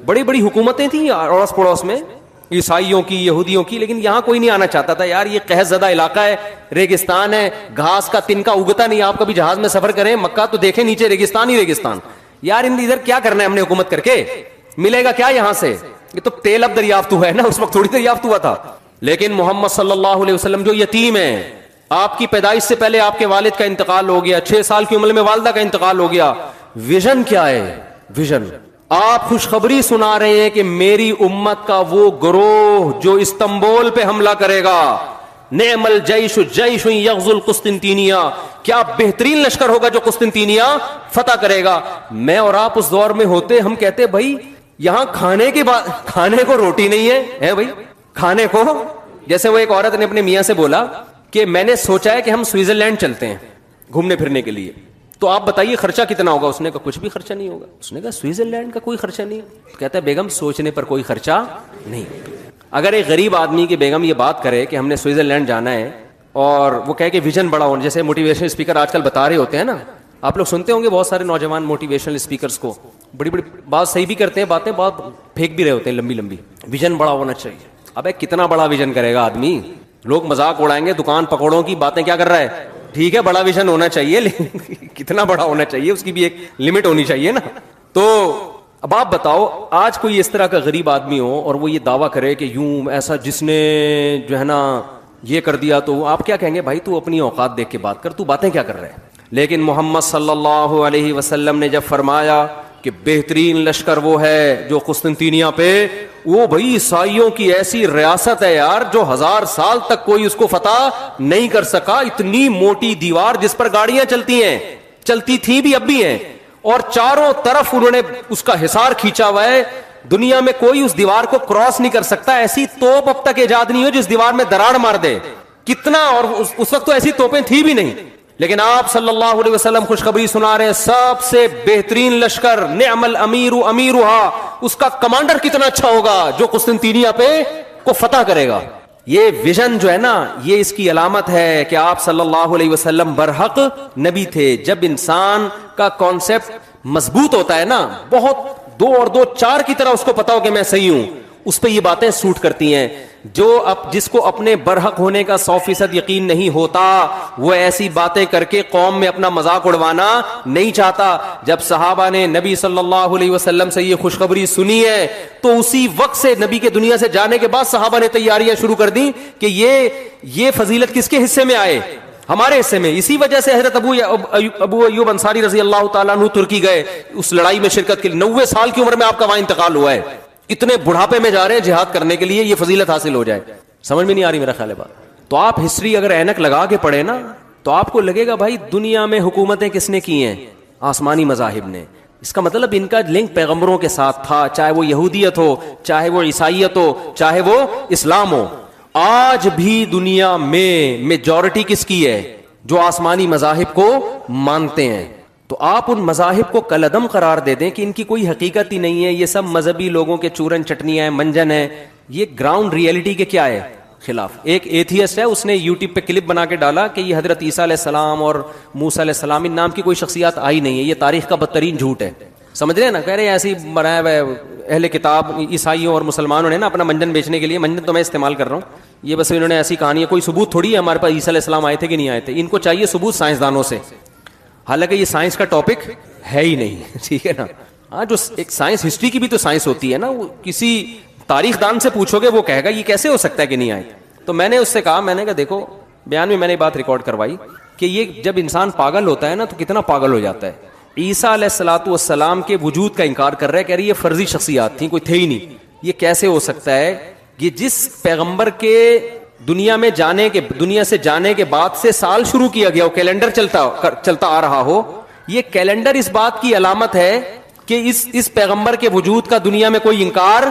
بڑی بڑی حکومتیں تھیں اڑوس پڑوس میں, عیسائیوں کی, یہودیوں کی, لیکن یہاں کوئی نہیں آنا چاہتا تھا. یار یہ قحط زدہ علاقہ ہے, ریگستان ہے, گھاس کا تنکا اگتا نہیں. آپ کبھی جہاز میں سفر کریں مکہ تو دیکھیں نیچے ریگستان ہی ریگستان. یار ادھر کیا کرنا ہے ہم نے حکومت کر کے, ملے گا کیا یہاں سے؟ یہ تو تیل اب دریافت ہوا ہے نا, اس وقت تھوڑی دریافت ہوا تھا. لیکن محمد صلی اللہ علیہ وسلم جو یتیم ہیں, آپ کی پیدائش سے پہلے آپ کے والد کا انتقال ہو گیا, 6 سال کی عمر میں والدہ کا انتقال ہو گیا. ویژن کیا ہے؟ ویژن آپ خوشخبری سنا رہے ہیں کہ میری امت کا وہ گروہ جو استنبول پہ حملہ کرے گا, نعم الجیش جیش یغزو القسطنطینیہ, کیا بہترین لشکر ہوگا جو قسطنطینیہ فتح کرے گا. میں اور آپ اس دور میں ہوتے, ہم کہتے بھائی یہاں کھانے کو روٹی نہیں ہے بھائی, کھانے کو. جیسے وہ ایک عورت نے اپنے میاں سے بولا کہ میں نے سوچا ہے کہ ہم سوئٹزرلینڈ چلتے ہیں گھومنے پھرنے کے لیے, تو آپ بتائیے خرچہ کتنا ہوگا؟ اس نے کہا کچھ بھی خرچہ نہیں ہوگا. اس نے کہا سوئٹزرلینڈ کا کوئی خرچہ نہیں ہے؟ کہتا ہے بیگم سوچنے پر کوئی خرچہ نہیں. اگر ایک غریب آدمی کی بیگم یہ بات کرے کہ ہم نے سوئٹزرلینڈ جانا ہے, اور وہ کہے کہ ویژن بڑا ہونا, جیسے موٹیویشنل اسپیکر آج کل بتا رہے ہوتے ہیں نا, آپ لوگ سنتے ہوں گے بہت سارے نوجوان موٹیویشنل اسپیکرز کو, بڑی بڑی بات صحیح بھی کرتے ہیں, باتیں بہت پھینک بھی رہے ہوتے ہیں لمبی لمبی. ویژن بڑا ہونا چاہیے. ابے کتنا بڑا ویژن کرے گا آدمی؟ لوگ مذاق اڑائیں گے, دکان پکوڑوں کی باتیں کیا کر رہا ہے, ٹھیک ہے بڑا ویژن ہونا چاہیے, لیکن کتنا بڑا ہونا چاہیے, اس کی بھی ایک لمٹ ہونی چاہیے نا. تو اب آپ بتاؤ, آج کوئی اس طرح کا غریب آدمی ہو اور وہ یہ دعویٰ کرے کہ یوں ایسا جس نے جو ہے نا یہ کر دیا, تو آپ کیا کہیں گے؟ بھائی تو اپنی اوقات دیکھ کے بات کر, تو باتیں کیا کر رہے ہیں. لیکن محمد صلی اللہ علیہ وسلم نے جب فرمایا کہ بہترین لشکر وہ ہے جو قسطنطینیہ پہ, وہ بھائی عیسائیوں کی ایسی ریاست ہے یار جو 1000 سال تک کوئی اس کو فتح نہیں کر سکا. اتنی موٹی دیوار جس پر گاڑیاں چلتی ہیں, چلتی تھیں بھی اب بھی ہیں, اور چاروں طرف انہوں نے اس کا حصار کھینچا ہوا ہے. دنیا میں کوئی اس دیوار کو کراس نہیں کر سکتا. ایسی توپ اب تک ایجاد نہیں ہو جس دیوار میں دراڑ مار دے. کتنا, اور اس وقت تو ایسی توپیں تھی بھی نہیں. لیکن آپ صلی اللہ علیہ وسلم خوشخبری سنا رہے ہیں, سب سے بہترین لشکر, نعم الامیر امیرھا, اس کا کمانڈر کتنا اچھا ہوگا جو قسطنطینیہ پہ کو فتح کرے گا. یہ ویژن جو ہے نا, یہ اس کی علامت ہے کہ آپ صلی اللہ علیہ وسلم برحق نبی تھے. جب انسان کا کانسیپٹ مضبوط ہوتا ہے نا, بہت 2 اور 2 4 کی طرح اس کو پتا ہو کہ میں صحیح ہوں, اس پہ یہ باتیں سوٹ کرتی ہیں. جو جس کو اپنے برحق ہونے کا 100% یقین نہیں ہوتا, وہ ایسی باتیں کر کے قوم میں اپنا مذاق اڑوانا نہیں چاہتا. جب صحابہ نے نبی صلی اللہ علیہ وسلم سے یہ خوشخبری سنی ہے تو اسی وقت سے نبی کے دنیا سے جانے کے بعد صحابہ نے تیاریاں شروع کر دی کہ یہ فضیلت کس کے حصے میں آئے, ہمارے حصے میں. اسی وجہ سے حضرت ابو ایوب انصاری رضی اللہ تعالیٰ عنہ ترکی گئے اس لڑائی میں شرکت کے لیے. 90 سال کی عمر میں آپ کا وہاں انتقال ہوا ہے. اتنے بڑھاپے میں جا رہے ہیں جہاد کرنے کے لیے, یہ فضیلت حاصل ہو جائے. سمجھ میں نہیں آ رہی میرا خیال ہے بات. تو آپ ہسٹری اگر اینک لگا کے پڑھے نا, تو آپ کو لگے گا بھائی دنیا میں حکومتیں کس نے کی ہیں؟ آسمانی مذاہب نے. اس کا مطلب ان کا لنک پیغمبروں کے ساتھ تھا, چاہے وہ یہودیت ہو, چاہے وہ عیسائیت ہو, چاہے وہ اسلام ہو. آج بھی دنیا میں میجورٹی کس کی ہے؟ جو آسمانی مذاہب کو مانتے ہیں. تو آپ ان مذاہب کو کلعدم قرار دے دیں کہ ان کی کوئی حقیقت ہی نہیں ہے, یہ سب مذہبی لوگوں کے چورن چٹنیاں ہیں, منجن ہیں. یہ گراؤنڈ ریئلٹی کے کیا ہے؟ خلاف. ایک ایتھیسٹ ہے, اس نے یوٹیوب پہ کلپ بنا کے ڈالا کہ یہ حضرت عیسیٰ علیہ السلام اور موسیٰ علیہ السلام ان نام کی کوئی شخصیات آئی نہیں ہے, یہ تاریخ کا بدترین جھوٹ ہے. سمجھ رہے ہیں نا, کہہ رہے ہیں ایسی بنایا ہوا اہل کتاب عیسائیوں اور مسلمانوں نے نا اپنا منجن بیچنے کے لیے, منجن تو میں استعمال کر رہا ہوں, یہ بس انہوں نے ایسی کہانی ہے, کوئی ثبوت تھوڑی ہے ہمارے پاس عیسیٰ علیہ السلام آئے تھے کہ نہیں آئے تھے. ان کو چاہیے ثبوت سائنسدانوں سے, حالانکہ یہ سائنس کا ٹاپک ہے ہی نہیں. ٹھیک ہے نا. ہاں, جو ایک سائنس, ہسٹری کی بھی تو سائنس ہوتی ہے نا, وہ کسی تاریخ دان سے پوچھو گے وہ کہے گا یہ کیسے ہو سکتا ہے کہ نہیں آئے. تو میں نے اس سے کہا, میں نے کہا دیکھو, بیان میں نے بات ریکارڈ کروائی کہ یہ جب انسان پاگل ہوتا ہے نا تو کتنا پاگل ہو جاتا ہے. عیسیٰ علیہ الصلوۃ والسلام کے وجود کا انکار کر رہا ہے, کہہ رہی یہ فرضی شخصیات تھیں, کوئی تھے ہی نہیں. یہ کیسے ہو سکتا ہے؟ یہ جس پیغمبر کے دنیا سے جانے کے بعد سے سال شروع کیا گیا ہو, کیلنڈر چلتا آ رہا ہو, یہ کیلنڈر اس بات کی علامت ہے کہ اس پیغمبر کے وجود کا دنیا میں کوئی انکار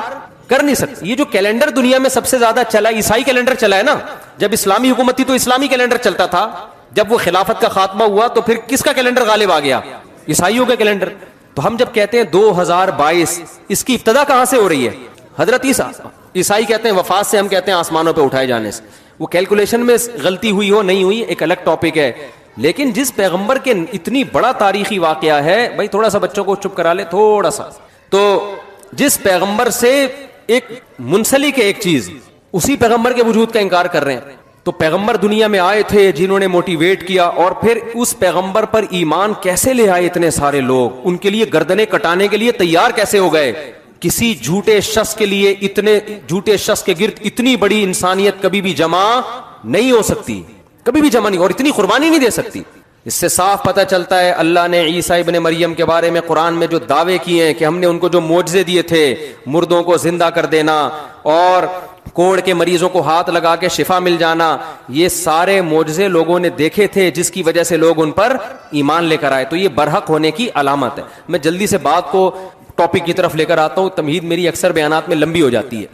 کر نہیں سکتا. یہ جو کیلنڈر دنیا میں سب سے زیادہ چلا, عیسائی کیلنڈر چلا ہے نا. جب اسلامی حکومت تھی تو اسلامی کیلنڈر چلتا تھا, جب وہ خلافت کا خاتمہ ہوا تو پھر کس کا کیلنڈر غالب آ گیا؟ عیسائیوں کا کیلنڈر. تو ہم جب کہتے ہیں 2022, اس کی ابتدا کہاں سے ہو رہی ہے؟ حضرت عیسیٰ. عیسائی کہتے ہیں وفات سے, ہم کہتے ہیں آسمانوں پہ اٹھائے جانے سے. وہ کیلکولیشن میں غلطی ہوئی ہو نہیں ہوئی ایک الگ ٹاپک ہے, لیکن جس پیغمبر کے اتنی بڑا تاریخی واقعہ ہے, بھائی تھوڑا سا بچوں کو چپ کرا لے تھوڑا سا, تو جس پیغمبر سے ایک منسلک ہے ایک چیز, اسی پیغمبر کے وجود کا انکار کر رہے ہیں. تو پیغمبر دنیا میں آئے تھے جنہوں نے موٹیویٹ کیا, اور پھر اس پیغمبر پر ایمان کیسے لے آئے اتنے سارے لوگ, ان کے لیے گردنیں کٹانے کے لیے تیار کیسے ہو گئے. کسی جھوٹے شخص کے لیے, اتنے جھوٹے شخص کے گرد اتنی بڑی انسانیت کبھی بھی جمع نہیں ہو سکتی, کبھی بھی جمع نہیں, اور اتنی قربانی نہیں دے سکتی. اس سے صاف پتہ چلتا ہے اللہ نے عیسیٰ ابن مریم کے بارے میں قرآن میں جو دعوے کیے ہیں کہ ہم نے ان کو جو معجزے دیے تھے, مردوں کو زندہ کر دینا اور کوڑ کے مریضوں کو ہاتھ لگا کے شفا مل جانا, یہ سارے معجزے لوگوں نے دیکھے تھے, جس کی وجہ سے لوگ ان پر ایمان لے کر آئے. تو یہ برحق ہونے کی علامت ہے. میں جلدی سے بات کو ٹاپک کی طرف لے کر آتا ہوں, تمہید میری اکثر بیانات میں لمبی ہو جاتی ہے.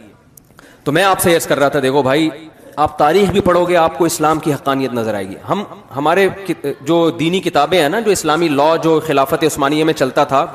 تو میں آپ سے عرض کر رہا تھا, دیکھو بھائی, آپ تاریخ بھی پڑھو گے آپ کو اسلام کی حقانیت نظر آئے گی. ہمارے جو دینی کتابیں ہیں نا, جو اسلامی لا جو خلافت عثمانیہ میں چلتا تھا,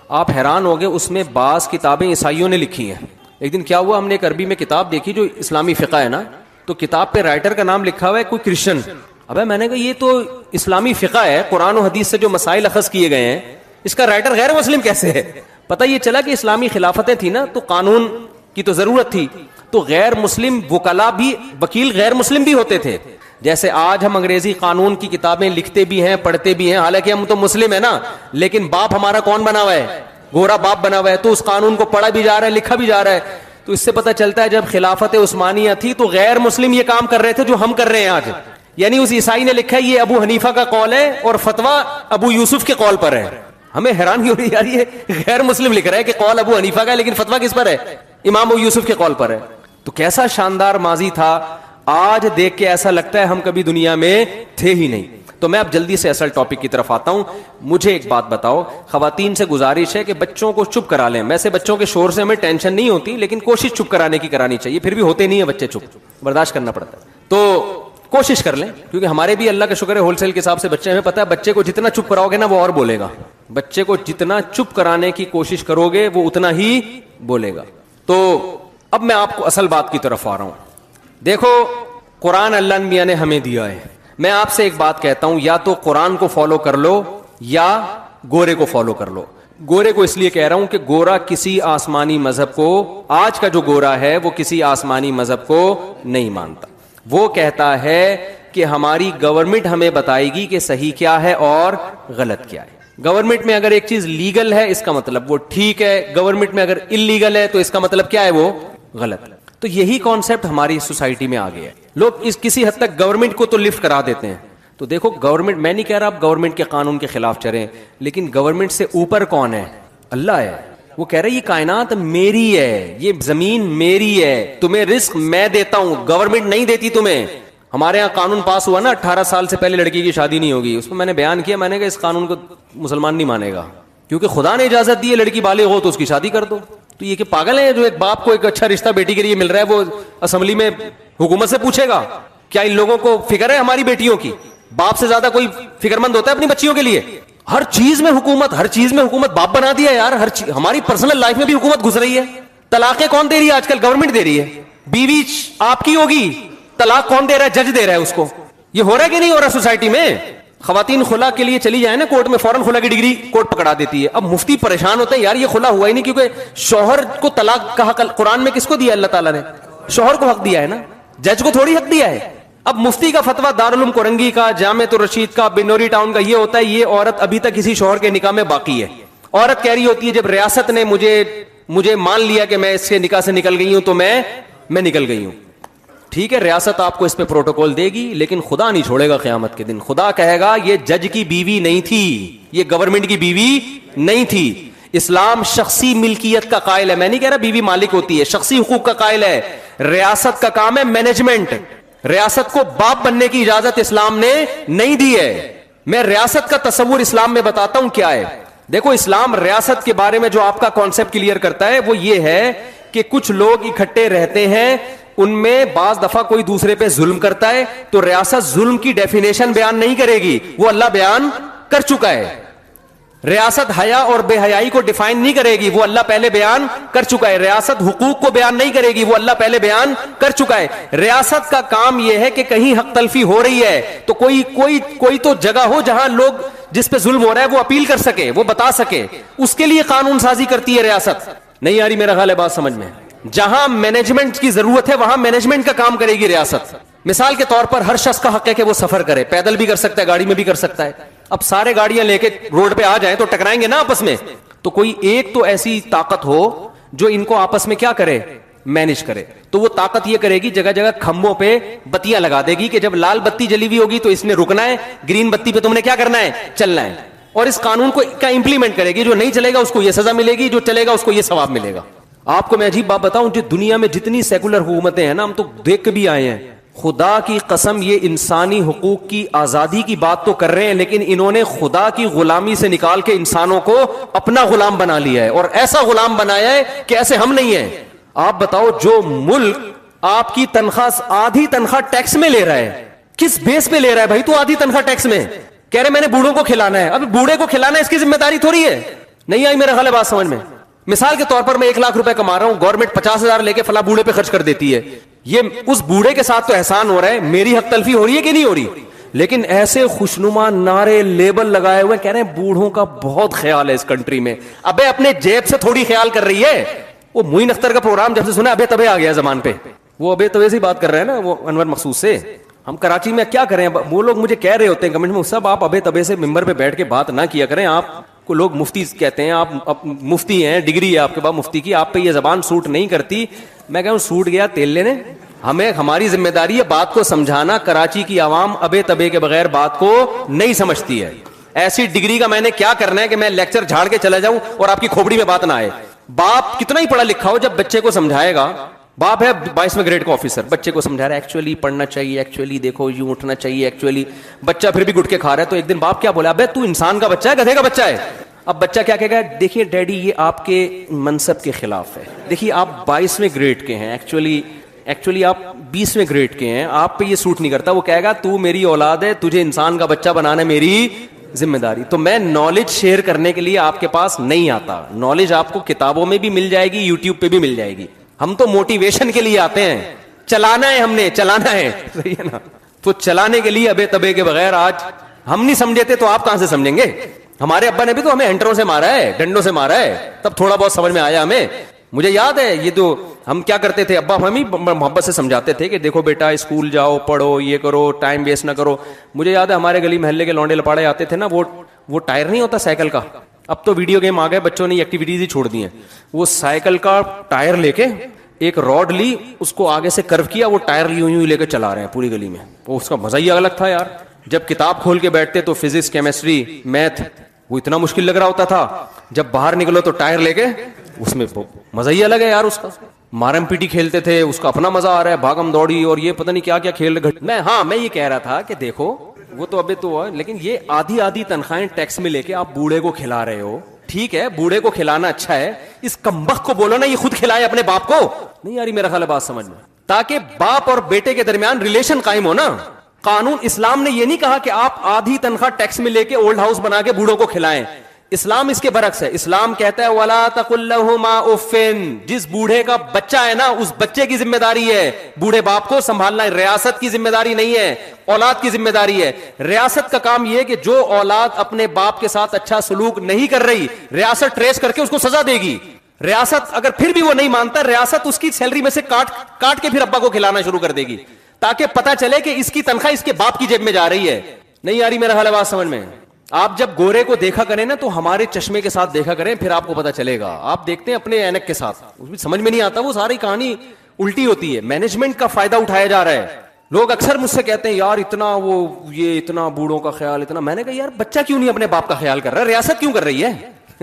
آپ حیران ہوگے, اس میں بعض کتابیں عیسائیوں نے لکھی ہیں. ایک دن کیا ہوا, ہم نے ایک عربی میں کتاب دیکھی جو اسلامی فقہ ہے نا, تو کتاب پہ رائٹر کا نام لکھا ہوا ہے کوئی کرسچن. ابے میں نے کہا یہ تو اسلامی فقہ ہے, قرآن و حدیث سے جو مسائل اخذ کیے گئے ہیں, اس کا رائٹر غیر مسلم کیسے ہے؟ پتہ یہ چلا کہ اسلامی خلافتیں تھی نا, تو قانون کی تو ضرورت تھی, تو غیر مسلم وکلا بھی, وکیل غیر مسلم بھی ہوتے تھے. جیسے آج ہم انگریزی قانون کی کتابیں لکھتے بھی ہیں, پڑھتے بھی ہیں, حالانکہ ہم تو مسلم ہیں نا, لیکن باپ ہمارا کون بنا ہوا ہے؟ گورا باپ بنا ہوا ہے. تو اس قانون کو پڑھا بھی جا رہا ہے, لکھا بھی جا رہا ہے. تو اس سے پتہ چلتا ہے جب خلافت عثمانیہ تھی تو غیر مسلم یہ کام کر رہے تھے جو ہم کر رہے ہیں آج. یعنی اس عیسائی نے لکھا ہے یہ ابو حنیفہ کا قول ہے اور فتویٰ ابو یوسف کے قول پر ہے. ہمیں حیرانی ہو رہی ہے یار, یہ غیر مسلم لکھ رہا ہے کہ قول ابو حنیفہ کا ہے, لیکن فتویٰ کس پر ہے؟ امام ابو یوسف کے قول پر ہے. تو کیسا شاندار ماضی تھا, آج دیکھ کے ایسا لگتا ہے ہم کبھی دنیا میں تھے ہی نہیں. تو میں اب جلدی سے اصل ٹاپک کی طرف آتا ہوں. مجھے ایک بات بتاؤ, خواتین سے گزارش ہے کہ بچوں کو چپ کرا لیں. ویسے بچوں کے شور سے ہمیں ٹینشن نہیں ہوتی, لیکن کوشش چپ کرانے کی کرانی چاہیے. پھر بھی ہوتے نہیں ہیں بچے چپ, برداشت کرنا پڑتا ہے. تو کوشش کر لیں, کیونکہ ہمارے بھی اللہ کا شکر ہے ہول سیل کے حساب سے بچے, ہمیں پتہ ہے بچے کو جتنا چپ کراؤ گے نا وہ اور بولے گا. بچے کو جتنا چپ کرانے کی کوشش کرو گے وہ اتنا ہی بولے گا. تو اب میں آپ کو اصل بات کی طرف آ رہا ہوں. دیکھو, قرآن اللہ میاں نے ہمیں دیا ہے. میں آپ سے ایک بات کہتا ہوں, یا تو قرآن کو فالو کر لو یا گورے کو فالو کر لو. گورے کو اس لیے کہہ رہا ہوں کہ گورا کسی آسمانی مذہب کو, آج کا جو گورا ہے وہ کسی آسمانی مذہب کو نہیں مانتا. وہ کہتا ہے کہ ہماری گورنمنٹ ہمیں بتائے گی کہ صحیح کیا ہے اور غلط کیا ہے. گورنمنٹ میں اگر ایک چیز لیگل ہے اس کا مطلب وہ ٹھیک ہے, گورنمنٹ میں اگر انلیگل ہے تو اس کا مطلب کیا ہے, وہ غلط. تو یہی کانسیپٹ ہماری سوسائٹی میں آ گیا ہے. لوگ اس کسی حد تک گورنمنٹ کو تو لفٹ کرا دیتے ہیں. تو دیکھو گورنمنٹ, میں نہیں کہہ رہا آپ گورنمنٹ کے قانون کے خلاف چلیں, لیکن گورنمنٹ سے اوپر کون ہے؟ اللہ ہے. وہ کہہ رہے یہ کائنات میری ہے, یہ زمین میری ہے, تمہیں رزق میں دیتا ہوں, گورنمنٹ نہیں دیتی تمہیں. ہمارے یہاں قانون پاس ہوا نا 18 سال سے پہلے لڑکی کی شادی نہیں ہوگی, اس میں میں نے بیان کیا, میں نے کہا اس قانون کو مسلمان نہیں مانے گا, کیونکہ خدا نے اجازت دی ہے لڑکی بالغ ہو تو اس کی شادی کر دو. تو یہ کہ پاگل ہے جو ایک باپ کو ایک اچھا رشتہ بیٹی کے لیے مل رہا ہے وہ اسمبلی میں حکومت سے پوچھے گا کیا ان لوگوں کو فکر ہے ہماری بیٹیوں کی؟ باپ سے زیادہ کوئی فکر مند ہوتا ہے اپنی بچیوں کے لیے؟ ہر چیز میں حکومت, ہر چیز میں حکومت باپ بنا دیا یار. ہماری پرسنل لائف میں بھی حکومت گھس رہی ہے. طلاقیں کون دے رہی ہے آج کل؟ گورنمنٹ دے رہی ہے. بیوی آپ کی ہوگی, طلاق کون دے رہا ہے؟ جج دے رہا ہے اس کو. یہ ہو رہا ہے کہ نہیں ہو رہا سوسائٹی میں؟ خواتین خلا کے لیے چلی جائے نا کورٹ میں, فوراً خلا کی ڈگری کورٹ پکڑا دیتی ہے. اب مفتی پریشان ہوتے ہیں یار یہ خلا ہوا ہی نہیں, کیونکہ شوہر کو طلاق کا حق قرآن میں کس کو دیا؟ اللہ تعالیٰ نے شوہر کو حق دیا ہے نا, جج کو تھوڑی حق دیا ہے. اب مفتی کا فتویٰ دارالعلوم کورنگی کا, جامعۃ الرشید کا, بنوری ٹاؤن کا یہ ہوتا ہے یہ عورت ابھی تک کسی شوہر کے نکاح میں باقی ہے. عورت کہہ رہی ہوتی ہے جب ریاست نے مجھے مان لیا کہ میں اس کے نکاح سے نکل گئی ہوں تو میں نکل گئی ہوں. ٹھیک ہے, ریاست آپ کو اس پہ پروٹوکول دے گی, لیکن خدا نہیں چھوڑے گا قیامت کے دن. خدا کہے گا یہ جج کی بیوی نہیں تھی, یہ گورنمنٹ کی بیوی نہیں تھی. اسلام شخصی ملکیت کا قائل ہے. میں نہیں کہہ رہا بیوی مالک ہوتی ہے, شخصی حقوق کا قائل ہے. ریاست کا کام ہے مینجمنٹ. ریاست کو باپ بننے کی اجازت اسلام نے نہیں دی ہے. میں ریاست کا تصور اسلام میں بتاتا ہوں کیا ہے. دیکھو اسلام ریاست کے بارے میں جو آپ کا کانسیپٹ کلیئر کرتا ہے وہ یہ ہے کہ کچھ لوگ اکٹھے رہتے ہیں, ان میں بعض دفعہ کوئی دوسرے پہ ظلم کرتا ہے, تو ریاست ظلم کی ڈیفینیشن بیان نہیں کرے گی, وہ اللہ بیان کر چکا ہے. ریاست حیا اور بے حیائی کو ڈیفائن نہیں کرے گی, وہ اللہ پہلے بیان کر چکا ہے. ریاست حقوق کو بیان نہیں کرے گی, وہ اللہ پہلے بیان کر چکا ہے. ریاست کا کام یہ ہے کہ کہیں حق تلفی ہو رہی ہے تو کوئی تو جگہ ہو جہاں لوگ جس پہ ظلم ہو رہا ہے وہ اپیل کر سکے, وہ بتا سکے, اس کے لیے قانون سازی کرتی ہے ریاست. نہیں آ رہی میرا خیال ہے بات سمجھ میں؟ جہاں مینجمنٹ کی ضرورت ہے وہاں مینجمنٹ کا کام کرے گی ریاست. مثال کے طور پر ہر شخص کا حق ہے کہ وہ سفر کرے, پیدل بھی کر سکتا ہے, گاڑی میں بھی کر سکتا ہے. اب سارے گاڑیاں لے کے روڈ پہ آ جائیں تو ٹکرائیں گے نا آپس میں, تو کوئی ایک تو ایسی طاقت ہو جو ان کو آپس میں کیا کرے, مینج کرے. تو وہ طاقت یہ کرے گی جگہ جگہ کھمبوں پہ بتیاں لگا دے گی کہ جب لال بتی جلی ہوئی ہوگی تو اس نے رکنا ہے, گرین بتی پہ تم نے کیا کرنا ہے, چلنا ہے. اور اس قانون کو کا امپلیمنٹ کرے گی, جو نہیں چلے گا اس کو یہ سزا ملے گی, جو چلے گا اس کو یہ ثواب ملے گا. آپ کو میں عجیب بات بتاؤں, جو دنیا میں جتنی سیکولر حکومتیں ہیں نا, ہم تو دیکھ کے بھی آئے ہیں, خدا کی قسم یہ انسانی حقوق کی آزادی کی بات تو کر رہے ہیں لیکن انہوں نے خدا کی غلامی سے نکال کے انسانوں کو اپنا غلام بنا لیا ہے, اور ایسا غلام بنایا ہے کہ ایسے ہم نہیں ہیں. آپ بتاؤ, جو ملک آپ کی تنخواہ آدھی تنخواہ ٹیکس میں لے رہا ہے, کس بیس پہ لے رہا ہے بھائی؟ تو آدھی تنخواہ ٹیکس میں کہہ رہے میں نے بوڑھوں کو کھلانا ہے. اب بوڑھے کو کھلانا ہے اس کی ذمہ داری تھوڑی ہے. نہیں آئی میرا خیال ہے بات سمجھ میں؟ مثال کے طور پر میں 1 لاکھ روپے کما رہا ہوں, گورنمنٹ 50,000 لے کے فلاں بوڑھے پہ خرچ کر دیتی ہے. یہ اس بوڑھے کے ساتھ تو احسان ہو رہا ہے, میری حق تلفی ہو رہی ہے کہ نہیں ہو رہی؟ لیکن ایسے خوشنما نعرے لیبل لگائے ہوئے کہہ رہے ہیں بوڑھوں کا بہت خیال ہے اس کنٹری میں. ابے اپنے جیب سے تھوڑی خیال کر رہی ہے. وہ معین اختر کا پروگرام جب سے سنا ابے تبے آ گیا زمان پہ, وہ ابے تبے سے بات کر رہے ہیں نا, وہ انور مخصوص سے. ہم کراچی میں کیا کریں, وہ لوگ مجھے کہہ رہے ہوتے ہیں کمنٹ میں, صاحب آپ ابے تبے سے ممبر پہ بیٹھ کے بات نہ کیا کریں, آپ کو لوگ مفتی کہتے ہیں, آپ مفتی ہیں, ڈگری ہے آپ کے پاس مفتی کی, آپ پہ یہ زبان سوٹ نہیں کرتی. میں کہوں سوٹ گیا تیل لینے, ہمیں ہماری ذمہ داری ہے بات کو سمجھانا. کراچی کی عوام ابے تبے کے بغیر بات کو نہیں سمجھتی ہے. ایسی ڈگری کا میں نے کیا کرنا ہے کہ میں لیکچر جھاڑ کے چلا جاؤں اور آپ کی کھوپڑی میں بات نہ آئے. باپ کتنا ہی پڑھا لکھا ہو, جب بچے کو سمجھائے گا, باپ ہے 22ویں گریڈ کا آفیسر, بچے کو سمجھا رہا ہے ایکچولی پڑھنا چاہیے, ایکچولی دیکھو یوں اٹھنا چاہیے, ایکچولی بچہ پھر بھی گٹکے کھا رہا ہے. تو ایک دن باپ کیا بولا, ابے تو انسان کا بچہ ہے گدھے کا بچہ ہے؟ اب بچہ کیا کہے گا, دیکھیے ڈیڈی یہ آپ کے منصب کے خلاف ہے, دیکھیے آپ 22ویں گریڈ کے ہیں, ایکچولی آپ 20ویں گریڈ کے ہیں, آپ پہ یہ سوٹ نہیں کرتا. وہ کہے گا تو میری اولاد ہے, تجھے انسان کا بچہ بنانا میری ذمہ داری. تو میں نالج شیئر کرنے کے لیے آپ کے پاس نہیں آتا. نالج آپ کو کتابوں میں بھی مل جائے گی, یوٹیوب پہ بھی مل جائے گی. ہم تو موٹیویشن کے لیے آتے ہیں, چلانا ہے, ہم نے چلانا ہے, صحیح ہے نا. تو چلانے کے لیے ابے تبے کے بغیر آج ہم نہیں سمجھے تھے تو آپ کہاں سے سمجھیں گے؟ ہمارے ابا نے بھی تو ہمیں ہینٹروں سے مارا ہے, ڈنڈوں سے مارا ہے, تب تھوڑا بہت سمجھ میں آیا ہمیں. مجھے یاد ہے یہ تو ہم کیا کرتے تھے, ابا ہمیں محبت سے سمجھاتے تھے کہ دیکھو بیٹا اسکول جاؤ, پڑھو, یہ کرو, ٹائم ویسٹ نہ کرو. مجھے یاد ہے ہمارے گلی محلے کے لونڈے لپاڑے آتے تھے نا, وہ ٹائر نہیں ہوتا سائیکل کا, اب تو ویڈیو گیم آ گئے, بچوں نے ایکٹیویٹیز ہی چھوڑ دی ہیں. وہ سائیکل کا ٹائر لے کے ایک راڈ لی, اس کو آگے سے کرو کیا, وہ ٹائر یوں لے کے چلا رہے ہیں پوری گلی میں. وہ اس کا مزہ ہی الگ تھا یار. جب کتاب کھول کے بیٹھتے تو فزکس, کیمسٹری, میتھ وہ اتنا مشکل لگ رہا ہوتا تھا, جب باہر نکلو تو ٹائر لے کے, اس میں مزہ ہی الگ ہے یار. اس کا مارم پیٹی کھیلتے تھے, اس کا اپنا مزہ آ رہا ہے, بھاگم دوڑی اور یہ پتہ نہیں کیا کیا کھیل. میں یہ کہہ رہا تھا کہ دیکھو وہ تو ابھی تو ہے, لیکن یہ آدھی تنخواہیں ٹیکس میں لے کے آپ بوڑھے کو کھلا رہے ہو. ٹھیک ہے بوڑھے کو کھلانا اچھا ہے, اس کمبخت کو بولو نا یہ خود کھلائے اپنے باپ کو. نہیں یار میرا خیال ہے بات سمجھ میں, تاکہ باپ اور بیٹے کے درمیان ریلیشن قائم ہو نا. قانون اسلام نے یہ نہیں کہا کہ آپ آدھی تنخواہ ٹیکس میں لے کے اولڈ ہاؤس بنا کے بوڑھوں کو کھلائیں. اسلام اس کے برعکس ہے. اسلام کہتا ہے وَلَا تَقُلْ لَهُمَا أُفٍّ, جس بوڑھے کا بچہ ہے نا اس بچے کی ذمہ داری ہے بوڑھے باپ کو سنبھالنا. ریاست کی ذمہ داری نہیں ہے, اولاد کی ذمہ داری ہے. ریاست کا کام یہ ہے کہ جو اولاد اپنے باپ کے ساتھ اچھا سلوک نہیں کر رہی, ریاست ٹریس کر کے اس کو سزا دے گی. ریاست اگر پھر بھی وہ نہیں مانتا, ریاست اس کی سیلری میں سے کاٹ کے پھر ابا کو کھلانا شروع کر دے گی, تاکہ پتا چلے کہ اس کی تنخواہ اس کے باپ کی جیب میں جا رہی ہے. نہیں آ رہی میرا حال بات سمجھ میں؟ آپ جب گورے کو دیکھا کریں نا تو ہمارے چشمے کے ساتھ دیکھا کریں, پھر آپ کو پتا چلے گا. آپ دیکھتے ہیں اپنے اینک کے ساتھ, اس میں سمجھ میں نہیں آتا, وہ ساری کہانی الٹی ہوتی ہے. مینجمنٹ کا فائدہ اٹھایا جا رہا ہے. لوگ اکثر مجھ سے کہتے ہیں یار اتنا بوڑھوں کا خیال اتنا. میں نے کہا یار بچہ کیوں نہیں اپنے باپ کا خیال کر رہا, ریاست کیوں کر رہی ہے؟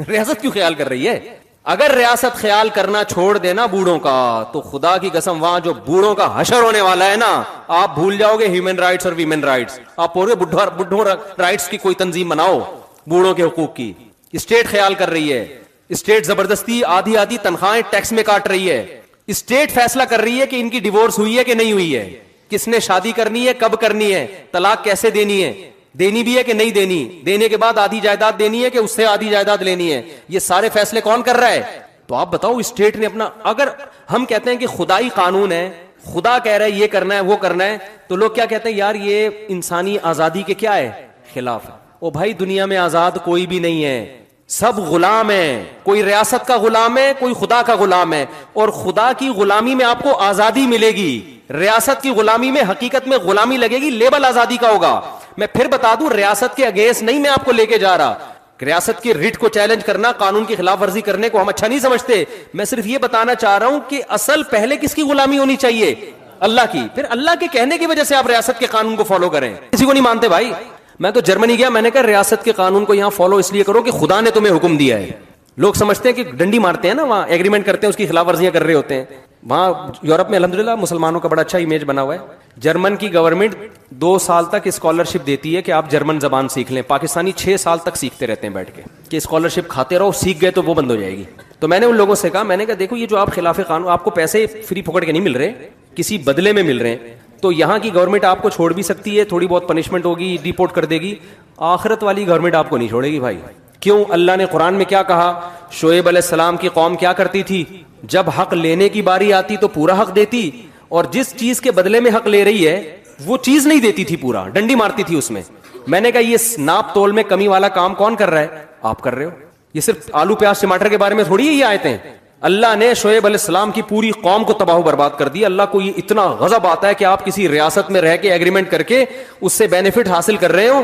ریاست کیوں خیال کر رہی ہے؟ اگر ریاست خیال کرنا چھوڑ دینا بوڑھوں کا, تو خدا کی قسم وہاں جو بوڑھوں کا حشر ہونے والا ہے نا, آپ بھول جاؤ گے ہیومن رائٹس اور ویمن رائٹس. آپ پورے بڈھوں رائٹس کی کوئی تنظیم بناؤ, بوڑھوں کے حقوق کی, اسٹیٹ خیال کر رہی ہے, اسٹیٹ زبردستی آدھی آدھی تنخواہیں ٹیکس میں کاٹ رہی ہے, اسٹیٹ فیصلہ کر رہی ہے کہ ان کی ڈیورس ہوئی ہے کہ نہیں ہوئی ہے, کس نے شادی کرنی ہے, کب کرنی ہے, طلاق کیسے دینی ہے, دینی بھی ہے کہ نہیں دینی, دینے کے بعد آدھی جائیداد دینی ہے کہ اس سے آدھی جائیداد لینی ہے, یہ سارے فیصلے کون کر رہا ہے؟ تو آپ بتاؤ اسٹیٹ نے اپنا, اگر ہم کہتے ہیں کہ خدائی قانون ہے, خدا کہہ رہا ہے یہ کرنا ہے وہ کرنا ہے, تو لوگ کیا کہتے ہیں, یار یہ انسانی آزادی کے کیا ہے, خلاف ہے. او بھائی دنیا میں آزاد کوئی بھی نہیں ہے, سب غلام ہیں, کوئی ریاست کا غلام ہے, کوئی خدا کا غلام ہے, اور خدا کی غلامی میں آپ کو آزادی ملے گی, ریاست کی غلامی میں حقیقت میں غلامی لگے گی, لیبل آزادی کا ہوگا. میں پھر بتا دوں, ریاست کے اگینسٹ نہیں میں آپ کو لے کے جا رہا, ریاست کی ریٹ کو چیلنج کرنا, قانون کی خلاف ورزی کرنے کو ہم اچھا نہیں سمجھتے, میں صرف یہ بتانا چاہ رہا ہوں کہ اصل پہلے کس کی غلامی ہونی چاہیے, اللہ کی, پھر اللہ کے کہنے کی وجہ سے آپ ریاست کے قانون کو فالو کریں. کسی کو نہیں مانتے بھائی. میں تو جرمنی گیا, میں نے کہا ریاست کے قانون کو یہاں فالو اس لیے کرو کہ خدا نے تمہیں حکم دیا ہے. لوگ سمجھتے ہیں کہ ڈنڈی مارتے ہیں نا, وہاں ایگریمنٹ کرتے ہیں, اس کی خلاف ورزیاں کر رہے ہوتے ہیں. وہاں یورپ میں الحمدللہ مسلمانوں کا بڑا اچھا امیج بنا ہوا ہے. جرمن کی گورنمنٹ 2 سال تک اسکالرشپ دیتی ہے کہ آپ جرمن زبان سیکھ لیں. پاکستانی 6 سال تک سیکھتے رہتے ہیں بیٹھ کے, کہ اسکالرشپ کھاتے رہو, سیکھ گئے تو وہ بند ہو جائے گی. تو میں نے ان لوگوں سے کہا, میں نے کہا دیکھو یہ جو آپ خلاف قانون, آپ کو پیسے فری پکڑ کے نہیں مل رہے, کسی بدلے میں مل رہے ہیں, تو یہاں کی گورنمنٹ آپ کو چھوڑ بھی سکتی ہے, تھوڑی بہت پنشمنٹ ہوگی, ڈیپورٹ کر دے گی. آخرت والی گورنمنٹ آپ کو نہیں چھوڑے گی بھائی. کیوں؟ اللہ نے قرآن میں کیا کہا, شعیب علیہ السلام کی قوم کیا کرتی تھی, جب حق لینے کی باری آتی تو پورا حق دیتی, اور جس چیز کے بدلے میں حق لے رہی ہے وہ چیز نہیں دیتی تھی, پورا ڈنڈی مارتی تھی اس میں. میں نے کہا یہ ناپ تول میں کمی والا کام کون کر رہا ہے, آپ کر رہے ہو. یہ صرف آلو پیاز ٹماٹر کے بارے میں تھوڑی ہے یہ آیتیں. اللہ نے شعیب علیہ السلام کی پوری قوم کو تباہ و برباد کر دی. اللہ کو یہ اتنا غضب آتا ہے کہ آپ کسی ریاست میں رہ کے ایگریمنٹ کر کے اس سے بینیفٹ حاصل کر رہے ہو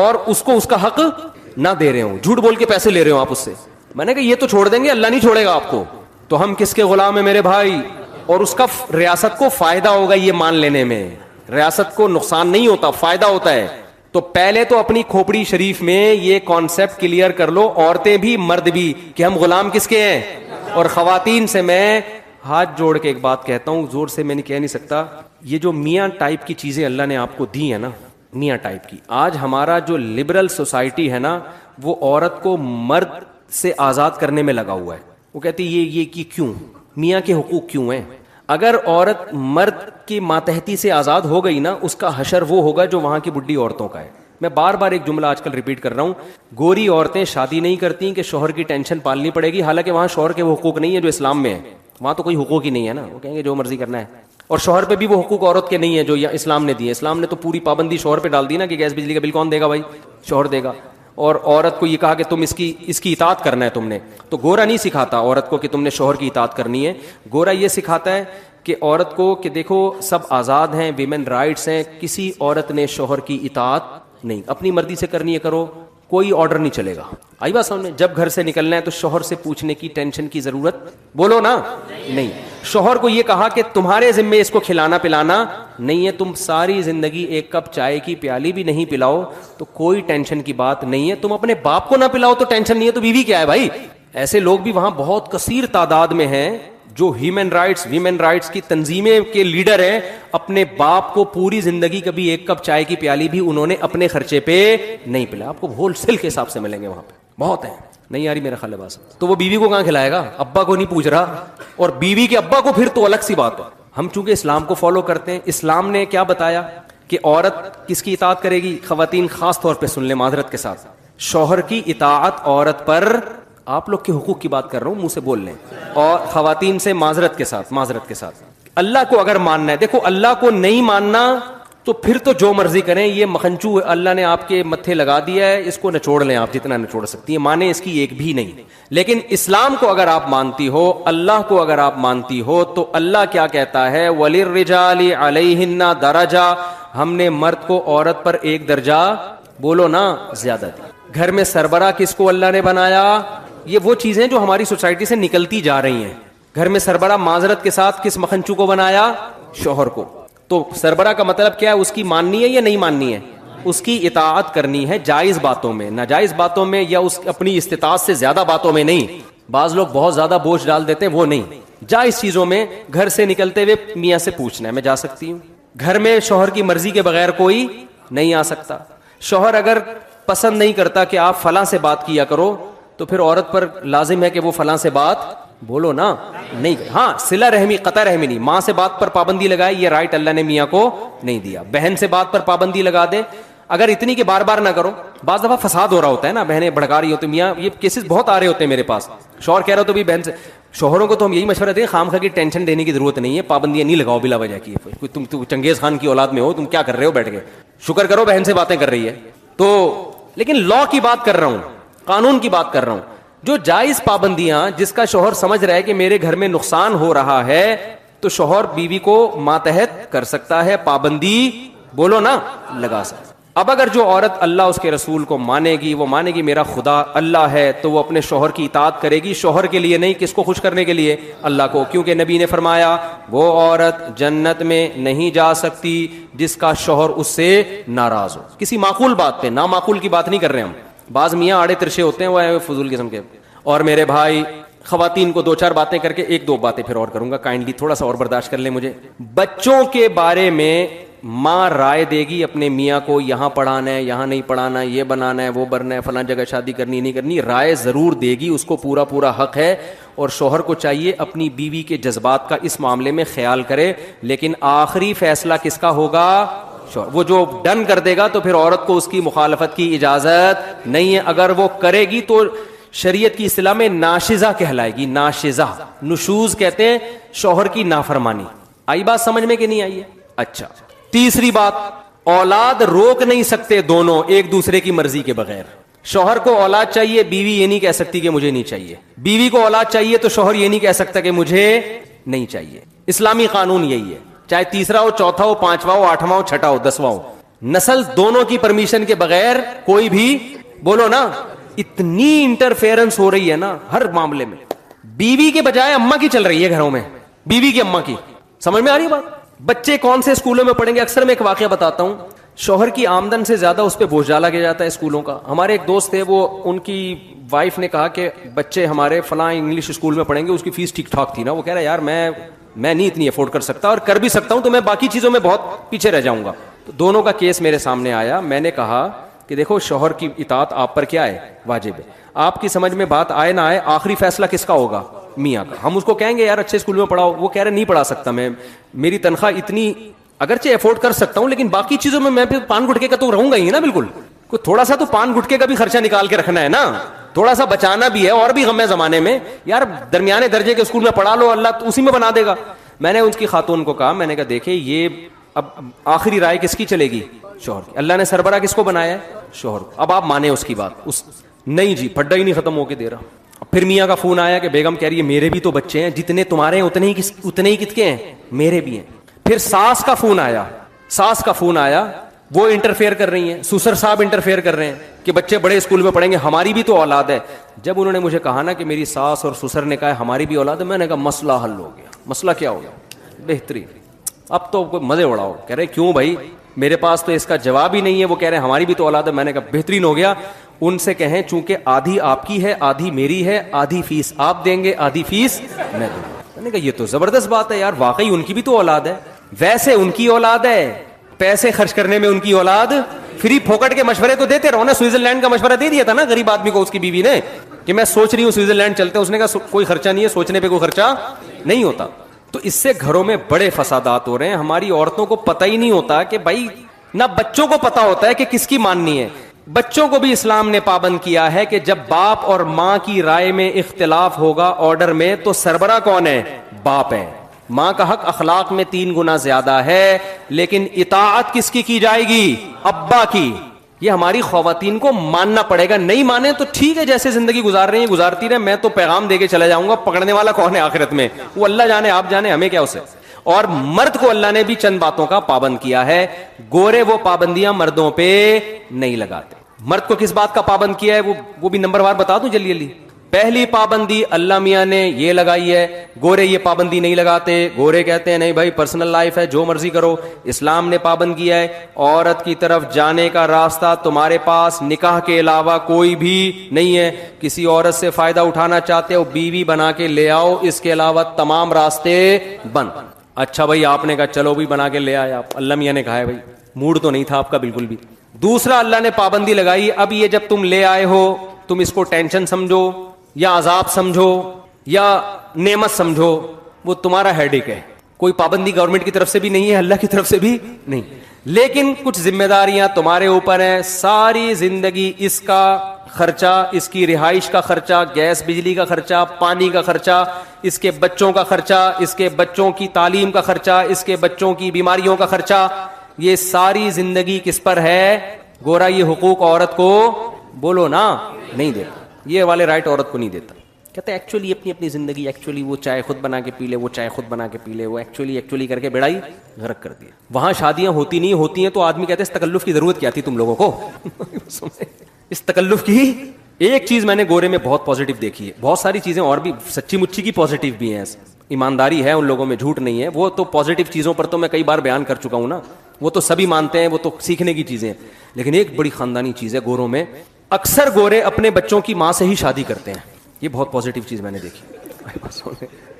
اور اس کو اس کا حق نہ دے رہے ہو, جھوٹ بول کے پیسے لے رہے ہو آپ اس سے. میں نے کہا یہ تو چھوڑ دیں گے, اللہ نہیں چھوڑے گا آپ کو. تو ہم کس کے غلام ہیں میرے بھائی, اور اس کا ریاست کو فائدہ ہوگا یہ مان لینے میں, ریاست کو نقصان نہیں ہوتا, فائدہ ہوتا ہے. تو پہلے تو اپنی کھوپڑی شریف میں یہ کانسیپٹ کلیئر کر لو, عورتیں بھی مرد بھی, کہ ہم غلام کس کے ہیں. اور خواتین سے میں ہاتھ جوڑ کے ایک بات کہتا ہوں, زور سے میں نہیں کہہ نہیں سکتا, یہ جو میاں ٹائپ کی چیزیں اللہ نے آپ کو دی ہیں نا, میاں ٹائپ کی, آج ہمارا جو لبرل سوسائٹی ہے نا, وہ عورت کو مرد سے آزاد کرنے میں لگا ہوا ہے. وہ کہتی یہ کہ کیوں, میاں کے حقوق کیوں ہیں. اگر عورت مرد کی ماتحتی سے آزاد ہو گئی نا, اس کا حشر وہ ہوگا جو وہاں کی بڈھی عورتوں کا ہے. میں بار بار ایک جملہ آج کل ریپیٹ کر رہا ہوں, گوری عورتیں شادی نہیں کرتی کہ شوہر کی ٹینشن پالنی پڑے گی, حالانکہ وہاں شوہر کے وہ حقوق نہیں ہے جو اسلام میں ہے. وہاں تو کوئی حقوق ہی نہیں ہے نا, وہ کہیں گے جو مرضی کرنا ہے. اور شوہر پہ بھی وہ حقوق عورت کے نہیں ہے جو اسلام نے دیے. اسلام نے تو پوری پابندی شوہر پہ ڈال دی نا, کہ گیس بجلی کا بل کون دے گا بھائی, شوہر دے گا. اور عورت کو یہ کہا کہ تم اس کی اطاعت کرنا ہے تم نے. تو گورا نہیں سکھاتا عورت کو کہ تم نے شوہر کی اطاعت کرنی ہے. گورا یہ سکھاتا ہے کہ عورت کو کہ دیکھو سب آزاد ہیں, ویمن رائٹس ہیں, کسی عورت نے شوہر کی اطاعت نہیں, اپنی مرضی سے کرنی ہے کرو, کوئی آرڈر نہیں چلے گا. آئی بات سامنے. جب گھر سے نکلنا ہے تو شوہر سے پوچھنے کی ٹینشن کی ضرورت, بولو نا, نہیں. شوہر کو یہ کہا کہ تمہارے ذمے اس کو کھلانا پلانا نہیں ہے, تم ساری زندگی ایک کپ چائے کی پیالی بھی نہیں پلاؤ تو کوئی ٹینشن کی بات نہیں ہے. تم اپنے باپ کو نہ پلاؤ تو ٹینشن نہیں ہے, تو بیوی کیا ہے بھائی. ایسے لوگ بھی وہاں بہت کثیر تعداد میں ہیں جو ہیومن رائٹس ویمن رائٹس کی تنظیمیں کے لیڈر ہیں, اپنے باپ کو پوری زندگی کبھی ایک کپ چائے کی پیالی بھی انہوں نے اپنے خرچے پہ نہیں پلایا. آپ کو ہول سیل کے حساب سے ملیں گے وہاں پہ, بہت ہیں. نہیں یاری میرا خیال ہے بس. تو وہ بیوی کو کہاں کھلائے گا, ابا کو نہیں پوچھ رہا, اور بیوی کے ابا کو پھر تو الگ سی بات ہے. ہم چونکہ اسلام کو فالو کرتے ہیں, اسلام نے کیا بتایا کہ عورت کس کی اطاعت کرے گی. خواتین خاص طور پہ سن لیں معذرت کے ساتھ, شوہر کی اطاعت عورت پر, آپ لوگ کے حقوق کی بات کر رہا ہوں, منہ سے بول لیں, اور خواتین سے معذرت کے ساتھ اللہ کو اگر ماننا ہے. دیکھو اللہ کو نہیں ماننا تو پھر تو جو مرضی کریں, یہ مکھنچو اللہ نے آپ کے متھے لگا دیا ہے, اس کو نچوڑ لیں آپ جتنا نچوڑ سکتی ہیں, مانیں اس کی ایک بھی نہیں. لیکن اسلام کو اگر آپ مانتی ہو, اللہ کو اگر آپ مانتی ہو, تو اللہ کیا کہتا ہے, وَلِلرِّجَالِ عَلَيْهِنَّ دَرَجَةٌ, ہم نے مرد کو عورت پر ایک درجہ, بولو نا, زیادہ دی. گھر میں سربراہ کس کو اللہ نے بنایا. یہ وہ چیزیں جو ہماری سوسائٹی سے نکلتی جا رہی ہیں. گھر میں سربراہ معذرت کے ساتھ کس مکھنچو کو بنایا, شوہر کو. تو سربراہ کا مطلب کیا ہے, اس کی ماننی ہے یا نہیں ماننی ہے, اس کی اطاعت کرنی ہے جائز باتوں میں, ناجائز باتوں میں یا اس اپنی استطاعت سے زیادہ باتوں میں نہیں. بعض لوگ بہت زیادہ بوجھ ڈال دیتے ہیں, وہ نہیں. جائز چیزوں میں گھر سے نکلتے ہوئے میاں سے پوچھنا ہے میں جا سکتی ہوں. گھر میں شوہر کی مرضی کے بغیر کوئی نہیں آ سکتا. شوہر اگر پسند نہیں کرتا کہ آپ فلاں سے بات کیا کرو, تو پھر عورت پر لازم ہے کہ وہ فلاں سے بات بولو نا نہیں. ہاں صلہ رحمی قطع رحمی نہیں, ماں سے بات پر پابندی لگائے, یہ رائٹ اللہ نے میاں کو نہیں دیا. بہن سے بات پر پابندی لگا دے, اگر اتنی کہ بار بار نہ کرو. بعض دفعہ فساد ہو رہا ہوتا ہے نا, بہنیں بھڑکا رہی ہوتی, میاں یہ کیسز بہت آ رہے ہوتے ہیں میرے پاس. شوہر کہہ رہا ہو تو بھی بہن سے, شوہروں کو تو ہم یہی مشورہ دیں خام خواہ کی ٹینشن دینے کی ضرورت نہیں ہے, پابندیاں نہیں لگاؤ بلا وجہ کی. تم چنگیز خان کی اولاد میں ہو, تم کیا کر رہے ہو بیٹھ کے, شکر کرو بہن سے باتیں کر رہی ہے تو. لیکن لا کی بات کر رہا ہوں, قانون کی بات کر رہا ہوں. جو جائز پابندیاں جس کا شوہر سمجھ رہا ہے کہ میرے گھر میں نقصان ہو رہا ہے, تو شوہر بیوی کو ماتحت کر سکتا ہے, پابندی بولو نا لگا سکتا. اب اگر جو عورت اللہ اس کے رسول کو مانے گی, وہ مانے گی میرا خدا اللہ ہے, تو وہ اپنے شوہر کی اطاعت کرے گی, شوہر کے لیے نہیں. کس کو خوش کرنے کے لیے؟ اللہ کو. کیونکہ نبی نے فرمایا وہ عورت جنت میں نہیں جا سکتی جس کا شوہر اس سے ناراض ہو. کسی معقول بات پہ, نامعقول کی بات نہیں کر رہے ہم. بعض میاں آڑے ترشے ہوتے ہیں, وہ فضول قسم کے. اور میرے بھائی خواتین کو 2-4 باتیں کر کے 1-2 باتیں پھر اور کروں گا, کائنڈلی تھوڑا سا اور برداشت کر لیں مجھے. بچوں کے بارے میں ماں رائے دے گی اپنے میاں کو, یہاں پڑھانا ہے, یہاں نہیں پڑھانا, یہ بنانا ہے, وہ بننا ہے, فلاں جگہ شادی کرنی نہیں کرنی, رائے ضرور دے گی, اس کو پورا حق ہے. اور شوہر کو چاہیے اپنی بیوی کے جذبات کا اس معاملے میں خیال کرے, لیکن آخری فیصلہ کس کا ہوگا؟ شوہر. وہ جو ڈن کر دے گا تو پھر عورت کو اس کی مخالفت کی اجازت نہیں ہے. اگر وہ کرے گی تو شریعت کی اصطلاح میں ناشزہ کہلائے گی. ناشزہ, نشوز کہتے ہیں شوہر کی نافرمانی. آئی بات سمجھ میں کہ نہیں آئی ہے؟ اچھا. تیسری بات, اولاد روک نہیں سکتے دونوں ایک دوسرے کی مرضی کے بغیر. شوہر کو اولاد چاہیے, بیوی یہ نہیں کہہ سکتی کہ مجھے نہیں چاہیے. بیوی کو اولاد چاہیے تو شوہر یہ نہیں کہہ سکتا کہ مجھے نہیں چاہیے. اسلامی قانون یہی ہے, چاہے تیسرا ہو, چوتھا ہو, 5واں ہو, 8واں ہو, 6واں ہو, 10واں ہو, نسل دونوں کی پرمیشن کے بغیر کوئی بھی بولو نا. اتنی انٹرفیئرنس ہو رہی ہے نا ہر معاملے میں, بیوی کے بجائے اماں کی چل رہی ہے گھروں میں, بیوی کی اماں کی. سمجھ میں آ رہی ہے بات؟ بچے کون سے اسکولوں میں پڑھیں گے؟ اکثر میں ایک واقعہ بتاتا ہوں, شوہر کی آمدن سے زیادہ اس پہ بوجھ ڈالا کیا جاتا ہے اسکولوں کا. ہمارے ایک دوست تھے, وہ ان کی وائف نے کہا کہ بچے ہمارے فلاں انگلش اسکول میں پڑھیں گے, اس کی فیس ٹھیک ٹھاک تھی نا. وہ کہہ رہا ہے یار میں نہیں اتنی افورڈ کر سکتا, اور کر بھی سکتا ہوں تو میں باقی چیزوں میں بہت پیچھے رہ جاؤں گا. تو دونوں کا کیس میرے سامنے آیا. میں نے کہا کہ دیکھو شوہر کی اطاعت آپ پر کیا ہے؟ واجب ہے. آپ کی سمجھ میں بات آئے نہ آئے, آخری فیصلہ کس کا ہوگا؟ میاں کا. ہم اس کو کہیں گے یار اچھے اسکول میں پڑھاؤ, وہ کہہ رہے نہیں پڑھا سکتا میں, میری تنخواہ اتنی, اگرچہ افورڈ کر سکتا ہوں لیکن باقی چیزوں میں پھر پان گٹکے کا تو رہوں گا ہی نا. بالکل, کوئی تھوڑا سا تو پان گٹکے کا بھی خرچہ نکال کے رکھنا ہے نا, تھوڑا سا بچانا بھی ہے. اور بھی غم ہے زمانے میں یار, درمیانے درجے کے اسکول میں پڑھا لو, اللہ اسی میں بنا دے گا. میں نے ان کی خاتون کو کہا, میں نے کہا دیکھیں یہ اب آخری رائے کس کی چلے گی؟ شوہر کی. اللہ نے سربراہ کس کو بنایا ہے؟ شوہر کو. اب آپ مانیں اس کی بات. نہیں جی, پھڈا ہی نہیں ختم ہو کے دے رہا. پھر میاں کا فون آیا کہ بیگم کہہ رہی ہے میرے بھی تو بچے ہیں, جتنے تمہارے ہیں اتنے ہی کس کے ہیں؟ میرے بھی ہیں. پھر ساس کا فون آیا, وہ انٹرفیئر کر رہی ہیں, سسر صاحب انٹرفیئر کر رہے ہیں کہ بچے بڑے اسکول میں پڑھیں گے, ہماری بھی تو اولاد ہے. جب انہوں نے مجھے کہا نا کہ میری ساس اور سسر نے کہا ہماری بھی اولاد ہے, میں نے کہا مسئلہ حل ہو گیا. مسئلہ کیا ہو گیا؟ بہترین. اب تو کوئی مزے اڑاؤ. کہہ رہے کیوں بھائی, میرے پاس تو اس کا جواب ہی نہیں ہے. وہ کہہ رہے ہیں ہماری بھی تو اولاد ہے. میں نے کہا بہترین ہو گیا. ان سے کہیں چونکہ آدھی آپ کی ہے, آدھی میری ہے, آدھی فیس آپ دیں گے, آدھی فیس میں دوں گا. میں نے کہا یہ تو زبردست بات ہے یار, واقعی ان کی بھی تو اولاد ہے. ویسے ان کی اولاد ہے, پیسے خرچ کرنے میں ان کی اولاد, فری پھوکٹ کے مشورے تو دیتے رہو نا. سوئٹزرلینڈ کا مشورہ دے دیا تھا نا غریب آدمی کو اس کی بیوی نے کہ میں سوچ رہی ہوں سوئٹزرلینڈ چلتے ہیں. اس نے کہا کوئی خرچہ نہیں ہے, سوچنے پہ کوئی خرچہ نہیں ہوتا. تو اس سے گھروں میں بڑے فسادات ہو رہے ہیں. ہماری عورتوں کو پتہ ہی نہیں ہوتا کہ بھائی, نہ بچوں کو پتا ہوتا ہے کہ کس کی ماننی ہے. بچوں کو بھی اسلام نے پابند کیا ہے کہ جب باپ اور ماں کی رائے میں اختلاف ہوگا آرڈر میں, تو سربراہ کون ہے؟ باپ ہے. ماں کا حق اخلاق میں 3 گنا زیادہ ہے, لیکن اطاعت کس کی جائے گی؟ ابا کی. یہ ہماری خواتین کو ماننا پڑے گا. نہیں مانے تو ٹھیک ہے, جیسے زندگی گزار رہی ہیں گزارتی رہے, میں تو پیغام دے کے چلا جاؤں گا. پکڑنے والا کون ہے آخرت میں؟ وہ اللہ جانے, آپ جانے, ہمیں کیا اسے. اور مرد کو اللہ نے بھی چند باتوں کا پابند کیا ہے. گورے وہ پابندیاں مردوں پہ نہیں لگاتے. مرد کو کس بات کا پابند کیا ہے وہ بھی نمبر وار بتا دوں جلدی. پہلی پابندی اللہ میاں نے یہ لگائی ہے, گورے یہ پابندی نہیں لگاتے. گورے کہتے ہیں نہیں بھائی پرسنل لائف ہے, جو مرضی کرو. اسلام نے پابند کیا ہے عورت کی طرف جانے کا راستہ تمہارے پاس نکاح کے علاوہ کوئی بھی نہیں ہے. کسی عورت سے فائدہ اٹھانا چاہتے ہو بیوی بنا کے لے آؤ, اس کے علاوہ تمام راستے بند. اچھا بھائی آپ نے کہا چلو بھی بنا کے لے آئے آپ, اللہ میاں نے کہا ہے بھائی موڈ تو نہیں تھا آپ کا بالکل بھی. دوسرا اللہ نے پابندی لگائی, اب یہ جب تم لے آئے ہو تم اس کو ٹینشن سمجھو یا عذاب سمجھو یا نعمت سمجھو، وہ تمہارا ہیڈیک ہے. کوئی پابندی گورنمنٹ کی طرف سے بھی نہیں ہے، اللہ کی طرف سے بھی نہیں، لیکن کچھ ذمہ داریاں تمہارے اوپر ہیں. ساری زندگی اس کا خرچہ، اس کی رہائش کا خرچہ، گیس بجلی کا خرچہ، پانی کا خرچہ، اس کے بچوں کا خرچہ، اس کے بچوں کی تعلیم کا خرچہ، اس کے بچوں کی بیماریوں کا خرچہ، یہ ساری زندگی کس پر ہے؟ گورا یہ حقوق عورت کو بولو نا نہیں دیتا، یہ والے رائٹ عورت کو نہیں دیتا. کہتے ہیں ایکچولی اپنی اپنی زندگی، ایکچولی وہ چائے خود بنا کے پی لے، وہ چائے خود بنا کے پی لے، وہ ایکچولی کر کے بیڑائی غرق کر دیا. وہاں شادیاں ہوتی نہیں ہوتی ہیں تو آدمی کہتے ہیں اس تکلف کی ضرورت کیا تھی تم لوگوں کو؟ اس تکلف کی. ایک چیز میں نے گورے میں بہت پازیٹیو دیکھی ہے، بہت ساری چیزیں اور بھی سچی مچی کی پازیٹیو بھی ہیں، ایمانداری ہے ان لوگوں میں، جھوٹ نہیں ہے. وہ تو پازیٹیو چیزوں پر تو میں کئی بار بیان کر چکا ہوں نا، وہ تو سبھی مانتے ہیں، وہ تو سیکھنے کی چیزیں ہیں. لیکن ایک بڑی خاندانی چیز ہے گوروں میں، اکثر گورے اپنے بچوں کی ماں سے ہی شادی کرتے ہیں. یہ بہت پازیٹیو چیز میں نے دیکھی.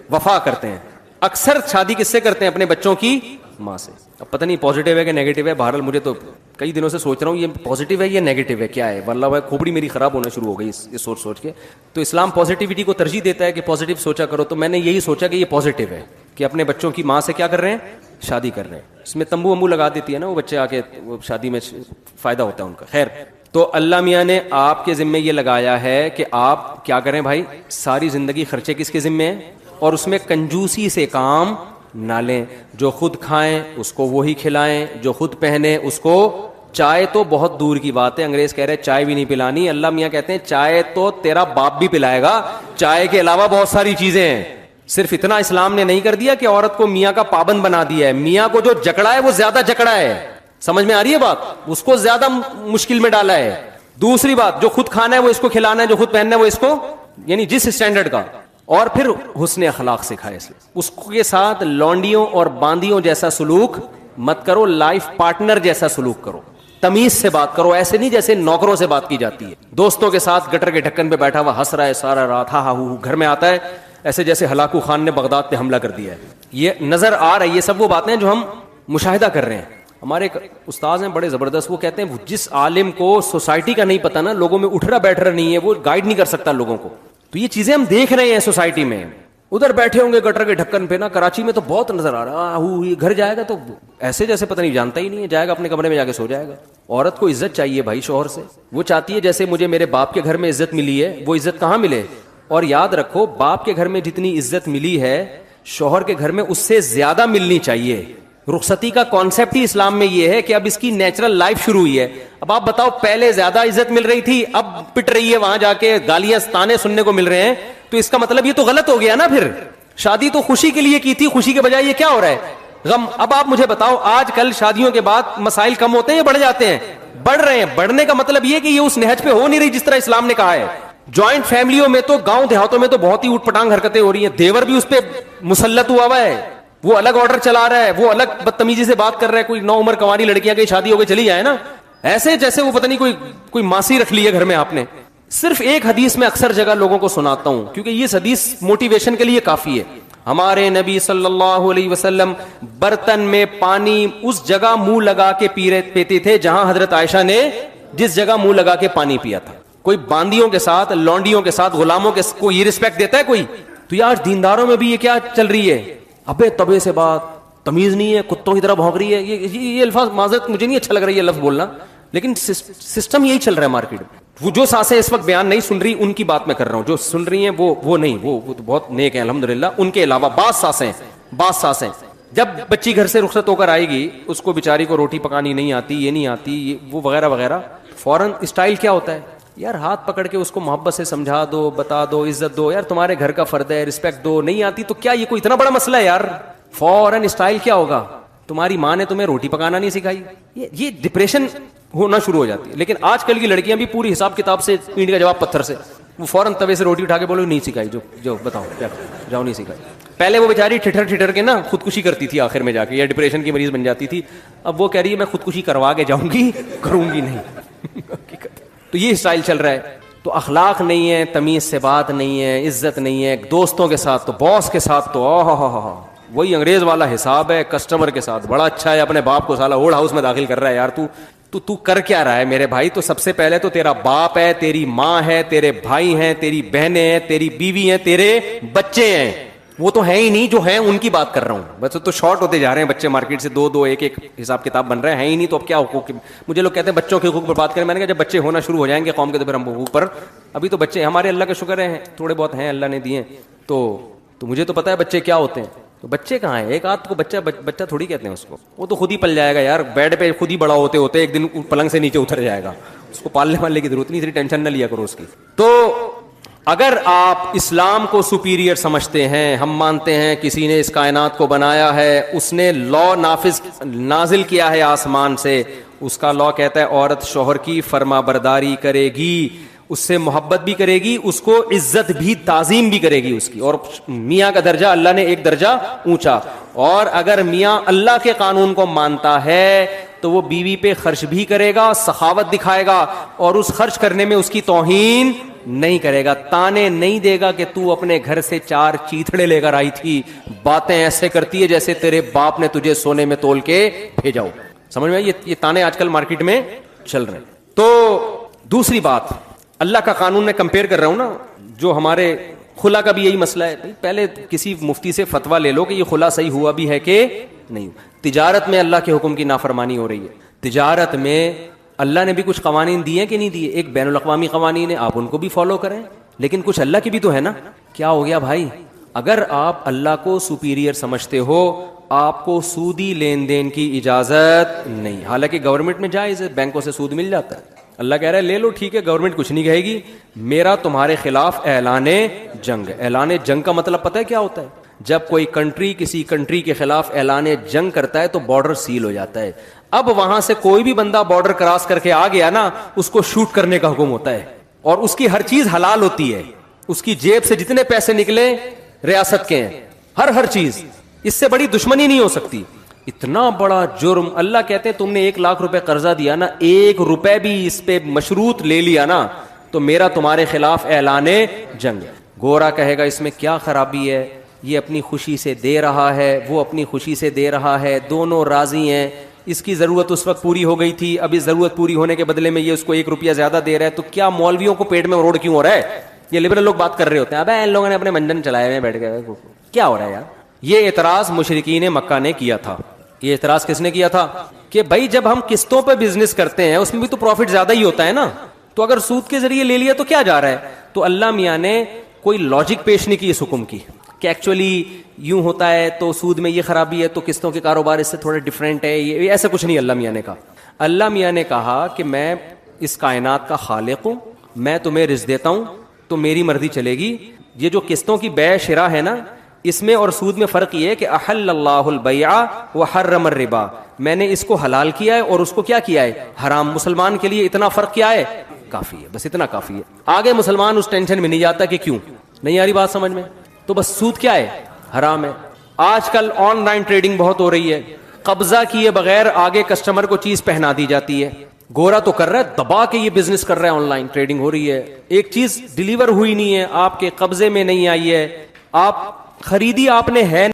وفا کرتے ہیں، اکثر شادی کس سے کرتے ہیں؟ اپنے بچوں کی ماں سے. اب پتہ نہیں پازیٹیو ہے کہ نیگیٹو ہے، بہرحال مجھے تو کئی دنوں سے سوچ رہا ہوں یہ پازیٹیو ہے یا نیگیٹو ہے، کیا ہے؟ واللہ کھوپڑی میری خراب ہونا شروع ہو گئی یہ سوچ کے. تو اسلام پازیٹیوٹی کو ترجیح دیتا ہے کہ پازیٹیو سوچا کرو، تو میں نے یہی سوچا کہ یہ پازیٹیو ہے کہ اپنے بچوں کی ماں سے کیا کر رہے ہیں؟ شادی کر رہے ہیں. اس میں تمبو ومبو لگا دیتی ہے نا وہ بچے، آ کے شادی میں فائدہ ہوتا ہے ان کا. خیر، تو اللہ میاں نے آپ کے ذمے یہ لگایا ہے کہ آپ کیا کریں بھائی؟ ساری زندگی خرچے کس کے ذمے ہیں؟ اور اس میں کنجوسی سے کام نہ لیں. جو خود کھائیں اس کو وہی کھلائیں، جو خود پہنے اس کو. چائے تو بہت دور کی بات ہے، انگریز کہہ رہے چائے بھی نہیں پلانی، اللہ میاں کہتے ہیں چائے تو تیرا باپ بھی پلائے گا، چائے کے علاوہ بہت ساری چیزیں ہیں. صرف اتنا اسلام نے نہیں کر دیا کہ عورت کو میاں کا پابند بنا دیا ہے، میاں کو جو جکڑا ہے وہ زیادہ جکڑا ہے. سمجھ میں آ رہی ہے بات؟ اس کو زیادہ مشکل میں ڈالا ہے. دوسری بات، جو خود کھانا ہے وہ اس کو کھلانا ہے، جو خود پہننا ہے وہ اس کو، یعنی جس اسٹینڈرڈ کا. اور پھر حسن اخلاق سکھائے اس کے ساتھ. لونڈیوں اور باندیوں جیسا سلوک مت کرو، لائف پارٹنر جیسا سلوک کرو، تمیز سے بات کرو، ایسے نہیں جیسے نوکروں سے بات کی جاتی ہے. دوستوں کے ساتھ گٹر کے ڈھکن پہ بیٹھا ہوا ہنس رہا ہے سارا رات، ہاں ہاں، گھر میں آتا ہے ایسے جیسے ہلاکو خان نے بغداد پہ حملہ کر دیا ہے. یہ نظر آ رہا ہے، یہ سب وہ باتیں جو ہم مشاہدہ کر رہے ہیں. ہمارے ایک استاذ ہیں بڑے زبردست، وہ کہتے ہیں جس عالم کو سوسائٹی کا نہیں پتا نا، لوگوں میں اٹھ رہا بیٹھ رہا نہیں ہے، وہ گائیڈ نہیں کر سکتا لوگوں کو. تو یہ چیزیں ہم دیکھ رہے ہیں سوسائٹی میں. ادھر بیٹھے ہوں گے گٹر کے ڈھکن پہ نا، کراچی میں تو بہت نظر آ رہا ہے، گھر جائے گا تو ایسے جیسے پتہ نہیں جانتا ہی نہیں ہے، جائے گا اپنے کمرے میں جا کے سو جائے گا. عورت کو عزت چاہیے بھائی شوہر سے، وہ چاہتی ہے جیسے مجھے میرے باپ کے گھر میں عزت ملی ہے وہ عزت کہاں ملے. اور یاد رکھو، باپ کے گھر میں جتنی عزت ملی ہے شوہر کے گھر میں اس سے زیادہ ملنی چاہیے. رخصتی کا کانسیپٹ ہی اسلام میں یہ ہے کہ اب اس کی نیچرل لائف شروع ہوئی ہے. اب آپ بتاؤ، پہلے زیادہ عزت مل رہی تھی، اب پٹ رہی ہے، وہاں جا کے گالیاں طعنے سننے کو مل رہے ہیں، تو اس کا مطلب یہ تو غلط ہو گیا نا. پھر شادی تو خوشی کے لیے کی تھی، خوشی کے بجائے یہ کیا ہو رہا ہے؟ غم. اب آپ مجھے بتاؤ، آج کل شادیوں کے بعد مسائل کم ہوتے ہیں یا بڑھ جاتے ہیں؟ بڑھ رہے ہیں. بڑھنے کا مطلب یہ کہ یہ اس نہج پہ ہو نہیں رہی جس طرح اسلام نے کہا ہے. جوائنٹ فیملیوں میں تو، گاؤں دیہاتوں میں تو بہت ہی اوٹ پٹانگ حرکتیں ہو رہی ہیں. دیور بھی اس پہ مسلط ہوا ہوا ہے، وہ الگ آرڈر چلا رہا ہے، وہ الگ بدتمیزی سے بات کر رہا ہے. کوئی نو عمر کنواری لڑکیاں کی شادی ہو کے چلی جائے نا، ایسے جیسے وہ پتہ نہیں کوئی ماسی رکھ لی ہے گھر میں آپ نے. صرف ایک حدیث میں اکثر جگہ لوگوں کو سناتا ہوں کیونکہ یہ حدیث موٹیویشن کے لیے کافی ہے. ہمارے نبی صلی اللہ علیہ وسلم برتن میں پانی اس جگہ منہ لگا کے پیتے تھے جہاں حضرت عائشہ نے جس جگہ منہ لگا کے پانی پیا تھا. کوئی باندیوں کے ساتھ، لونڈیوں کے ساتھ، غلاموں کے کو یہ رسپیکٹ دیتا ہے کوئی؟ تو یہ آج دینداروں میں بھی یہ کیا چل رہی ہے؟ ابے تبے سے بات، تمیز نہیں ہے، کتوں کی طرح بھونک رہی ہے. یہ الفاظ معذرت مجھے نہیں اچھا لگ رہا ہے یہ لفظ بولنا، لیکن سسٹم یہی چل رہا ہے مارکیٹ میں. وہ جو ساسیں اس وقت بیان نہیں سن رہی ان کی بات میں کر رہا ہوں، جو سن رہی ہیں وہ نہیں، وہ تو بہت نیک ہیں الحمدللہ. ان کے علاوہ بعض ساسیں جب بچی گھر سے رخصت ہو کر آئے گی، اس کو بیچاری کو روٹی پکانی نہیں آتی، یہ نہیں آتی، وہ وغیرہ وغیرہ، فوراً اسٹائل کیا ہوتا ہے؟ یار ہاتھ پکڑ کے اس کو محبت سے سمجھا دو، بتا دو، عزت دو، یار تمہارے گھر کا فرد ہے، رسپیکٹ دو. نہیں آتی تو کیا یہ کوئی اتنا بڑا مسئلہ ہے یار؟ فوراً اسٹائل کیا ہوگا؟ تمہاری ماں نے تمہیں روٹی پکانا نہیں سکھائی. یہ ڈپریشن ہونا شروع ہو جاتی ہے. لیکن آج کل کی لڑکیاں بھی پوری حساب کتاب سے، اینٹ کا جواب پتھر سے، وہ فوراً توے سے روٹی اٹھا کے بولو نہیں سکھائی، جو بتاؤ کیا جاؤ نہیں سکھائی. پہلے وہ بیچاری ٹھٹر کے نا خودکشی کرتی تھی آخر میں جا کے، یا ڈپریشن کی مریض بن جاتی تھی. اب وہ کہہ رہی ہے میں خودکشی کروا کے جاؤں گی، کروں گی نہیں. تو یہ اسٹائل چل رہا ہے. تو اخلاق نہیں ہے، تمیز سے بات نہیں ہے، عزت نہیں ہے. دوستوں کے ساتھ تو، باس کے ساتھ تو وہی انگریز والا حساب ہے. کسٹمر کے ساتھ بڑا اچھا ہے، اپنے باپ کو سالا اوڑ ہاؤس میں داخل کر رہا ہے. یار تو تو کر کیا رہا ہے میرے بھائی؟ تو سب سے پہلے تو تیرا باپ ہے، تیری ماں ہے، تیرے بھائی ہیں، تیری بہنیں ہیں، تیری بیوی ہیں، تیرے بچے ہیں. وہ تو ہیں ہی نہیں، جو ہیں ان کی بات کر رہا ہوں. بس تو شارٹ ہوتے جا رہے ہیں بچے مارکیٹ سے، دو ایک حساب کتاب بن رہے ہیں ہی نہیں. تو اب کیا حقوق؟ مجھے لوگ کہتے ہیں بچوں کے حقوق پر بات کریں. میں نے کہا جب بچے ہونا شروع ہو جائیں گے قوم کے تو پھر ہم حقوق پر. ابھی تو بچے ہمارے اللہ کا شکر ہے تھوڑے بہت ہیں اللہ نے دیے. تو مجھے تو پتا ہے بچے کیا ہوتے ہیں. تو بچے کہاں ہیں؟ ایک آدھ کو بچہ تھوڑی کہتے ہیں اس کو. وہ تو خود ہی پل جائے گا یار. بیڈ پہ خود ہی بڑا ہوتے ہوتے ایک دن پلنگ سے نیچے اتر جائے گا. اس کو پالنے والنے کی ضرورت نہیں، اتنی ٹینشن نہ لیا کرو اس کی. تو اگر آپ اسلام کو سپیریئر سمجھتے ہیں، ہم مانتے ہیں کسی نے اس کائنات کو بنایا ہے، اس نے لا نازل کیا ہے آسمان سے. اس کا لا کہتا ہے عورت شوہر کی فرما برداری کرے گی، اس سے محبت بھی کرے گی، اس کو عزت بھی تعظیم بھی کرے گی اس کی. اور میاں کا درجہ اللہ نے ایک درجہ اونچا. اور اگر میاں اللہ کے قانون کو مانتا ہے تو وہ بیوی پہ خرچ بھی کرے گا، سخاوت دکھائے گا، اور اس خرچ کرنے میں اس کی توہین نہیں کرے گا. تانے نہیں دے گا کہ تو اپنے گھر سے 4 چیتھڑے لے کر آئی تھی، باتیں ایسے کرتی ہے جیسے تیرے باپ نے تجھے سونے میں تول کے بھیجا ہو. سمجھ میں؟ یہ تانے آج کل مارکیٹ میں چل رہے ہیں. تو دوسری بات، اللہ کا قانون میں کمپیئر کر رہا ہوں نا، جو ہمارے خلا کا بھی یہی مسئلہ ہے. پہلے کسی مفتی سے فتویٰ لے لو کہ یہ خلا صحیح ہوا بھی ہے کہ نہیں. تجارت میں اللہ کے حکم کی نافرمانی ہو رہی ہے. تجارت میں اللہ نے بھی کچھ قوانین دیے کہ نہیں دیے؟ ایک بین الاقوامی قوانین ہے، آپ ان کو بھی فالو کریں، لیکن کچھ اللہ کی بھی تو ہے نا. کیا ہو گیا بھائی؟ اگر آپ اللہ کو سپیریئر سمجھتے ہو، آپ کو سودی لین دین کی اجازت نہیں. حالانکہ گورنمنٹ میں جائز ہے، بینکوں سے سود مل جاتا ہے. اللہ کہہ رہا ہے لے لو، ٹھیک ہے، گورنمنٹ کچھ نہیں کہے گی. میرا تمہارے خلاف اعلان جنگ. اعلان جنگ کا مطلب پتہ ہے کیا ہوتا ہے؟ جب کوئی کنٹری کسی کنٹری کے خلاف اعلان جنگ کرتا ہے تو بارڈر سیل ہو جاتا ہے. اب وہاں سے کوئی بھی بندہ بارڈر کراس کر کے آ گیا نا، اس کو شوٹ کرنے کا حکم ہوتا ہے، اور اس کی ہر چیز حلال ہوتی ہے. اس کی جیب سے جتنے پیسے نکلے ریاست کے ہیں، ہر چیز. اس سے بڑی دشمنی نہیں ہو سکتی. اتنا بڑا جرم. اللہ کہتے ہیں تم نے 1 لاکھ روپے قرضہ دیا نا، 1 روپے بھی اس پہ مشروط لے لیا نا، تو میرا تمہارے خلاف اعلان جنگ. گورا کہے گا اس میں کیا خرابی ہے، یہ اپنی خوشی سے دے رہا ہے، وہ اپنی خوشی سے دے رہا ہے، دونوں راضی ہیں. اس کی ضرورت اس وقت پوری ہو گئی تھی، اب اس ضرورت پوری ہونے کے بدلے میں یہ اس کو 1 روپیہ زیادہ دے رہا ہے. تو کیا مولویوں کو پیٹ میں روڈ کیوں ہو رہا ہے؟ یہ لبرل لوگ بات کر رہے ہوتے ہیں ابے ان لوگوں نے اپنے منجن چلائے ہوئے بیٹھ گئے. کیا ہو رہا ہے یار؟ یہ اعتراض مشرکین مکہ نے کیا تھا. یہ اعتراض کس نے کیا تھا؟ کہ بھائی جب ہم قسطوں پہ بزنس کرتے ہیں اس میں بھی تو پروفٹ زیادہ ہی ہوتا ہے نا، تو اگر سود کے ذریعے لے لیا تو کیا جا رہا ہے؟ تو اللہ میاں نے کوئی لاجک پیش نہیں کی اس حکم کی کہ ایکچولی یوں ہوتا ہے تو سود میں یہ خرابی ہے تو قسطوں کے کاروبار اس سے تھوڑے ڈفرینٹ ہے. یہ ایسا کچھ نہیں اللہ میاں نے کہا. اللہ میاں نے کہا کہ میں اس کائنات کا خالق ہوں، میں تمہیں رزق دیتا ہوں تو میری مرضی چلے گی. یہ جو قسطوں کی بیع شرا ہے نا، اس میں اور سود میں فرق یہ ہے کہ احل اللہ البیع وحرم الربا. میں نے اس کو حلال کیا ہے اور اس کو کیا کیا ہے؟ حرام. مسلمان کے لیے اتنا فرق کیا ہے؟ کافی ہے، بس اتنا کافی ہے. آگے مسلمان اس ٹینشن میں نہیں جاتا کہ کیوں. نہیں آ رہی بات سمجھ میں؟ تو بس سود کیا ہے؟ حرام ہے. آج کل آن لائن ٹریڈنگ بہت ہو رہی ہے، قبضہ کیے بغیر آگے کسٹمر کو چیز پہنا دی جاتی ہے. گورا تو کر رہا ہے، دبا کے یہ بزنس کر رہا ہے، آن لائن ٹریڈنگ ہو رہی ہے. ایک چیز ڈیلیور ہوئی نہیں ہے، آپ کے قبضے میں نہیں آئی ہے، آپ خریدی آپ نے ہے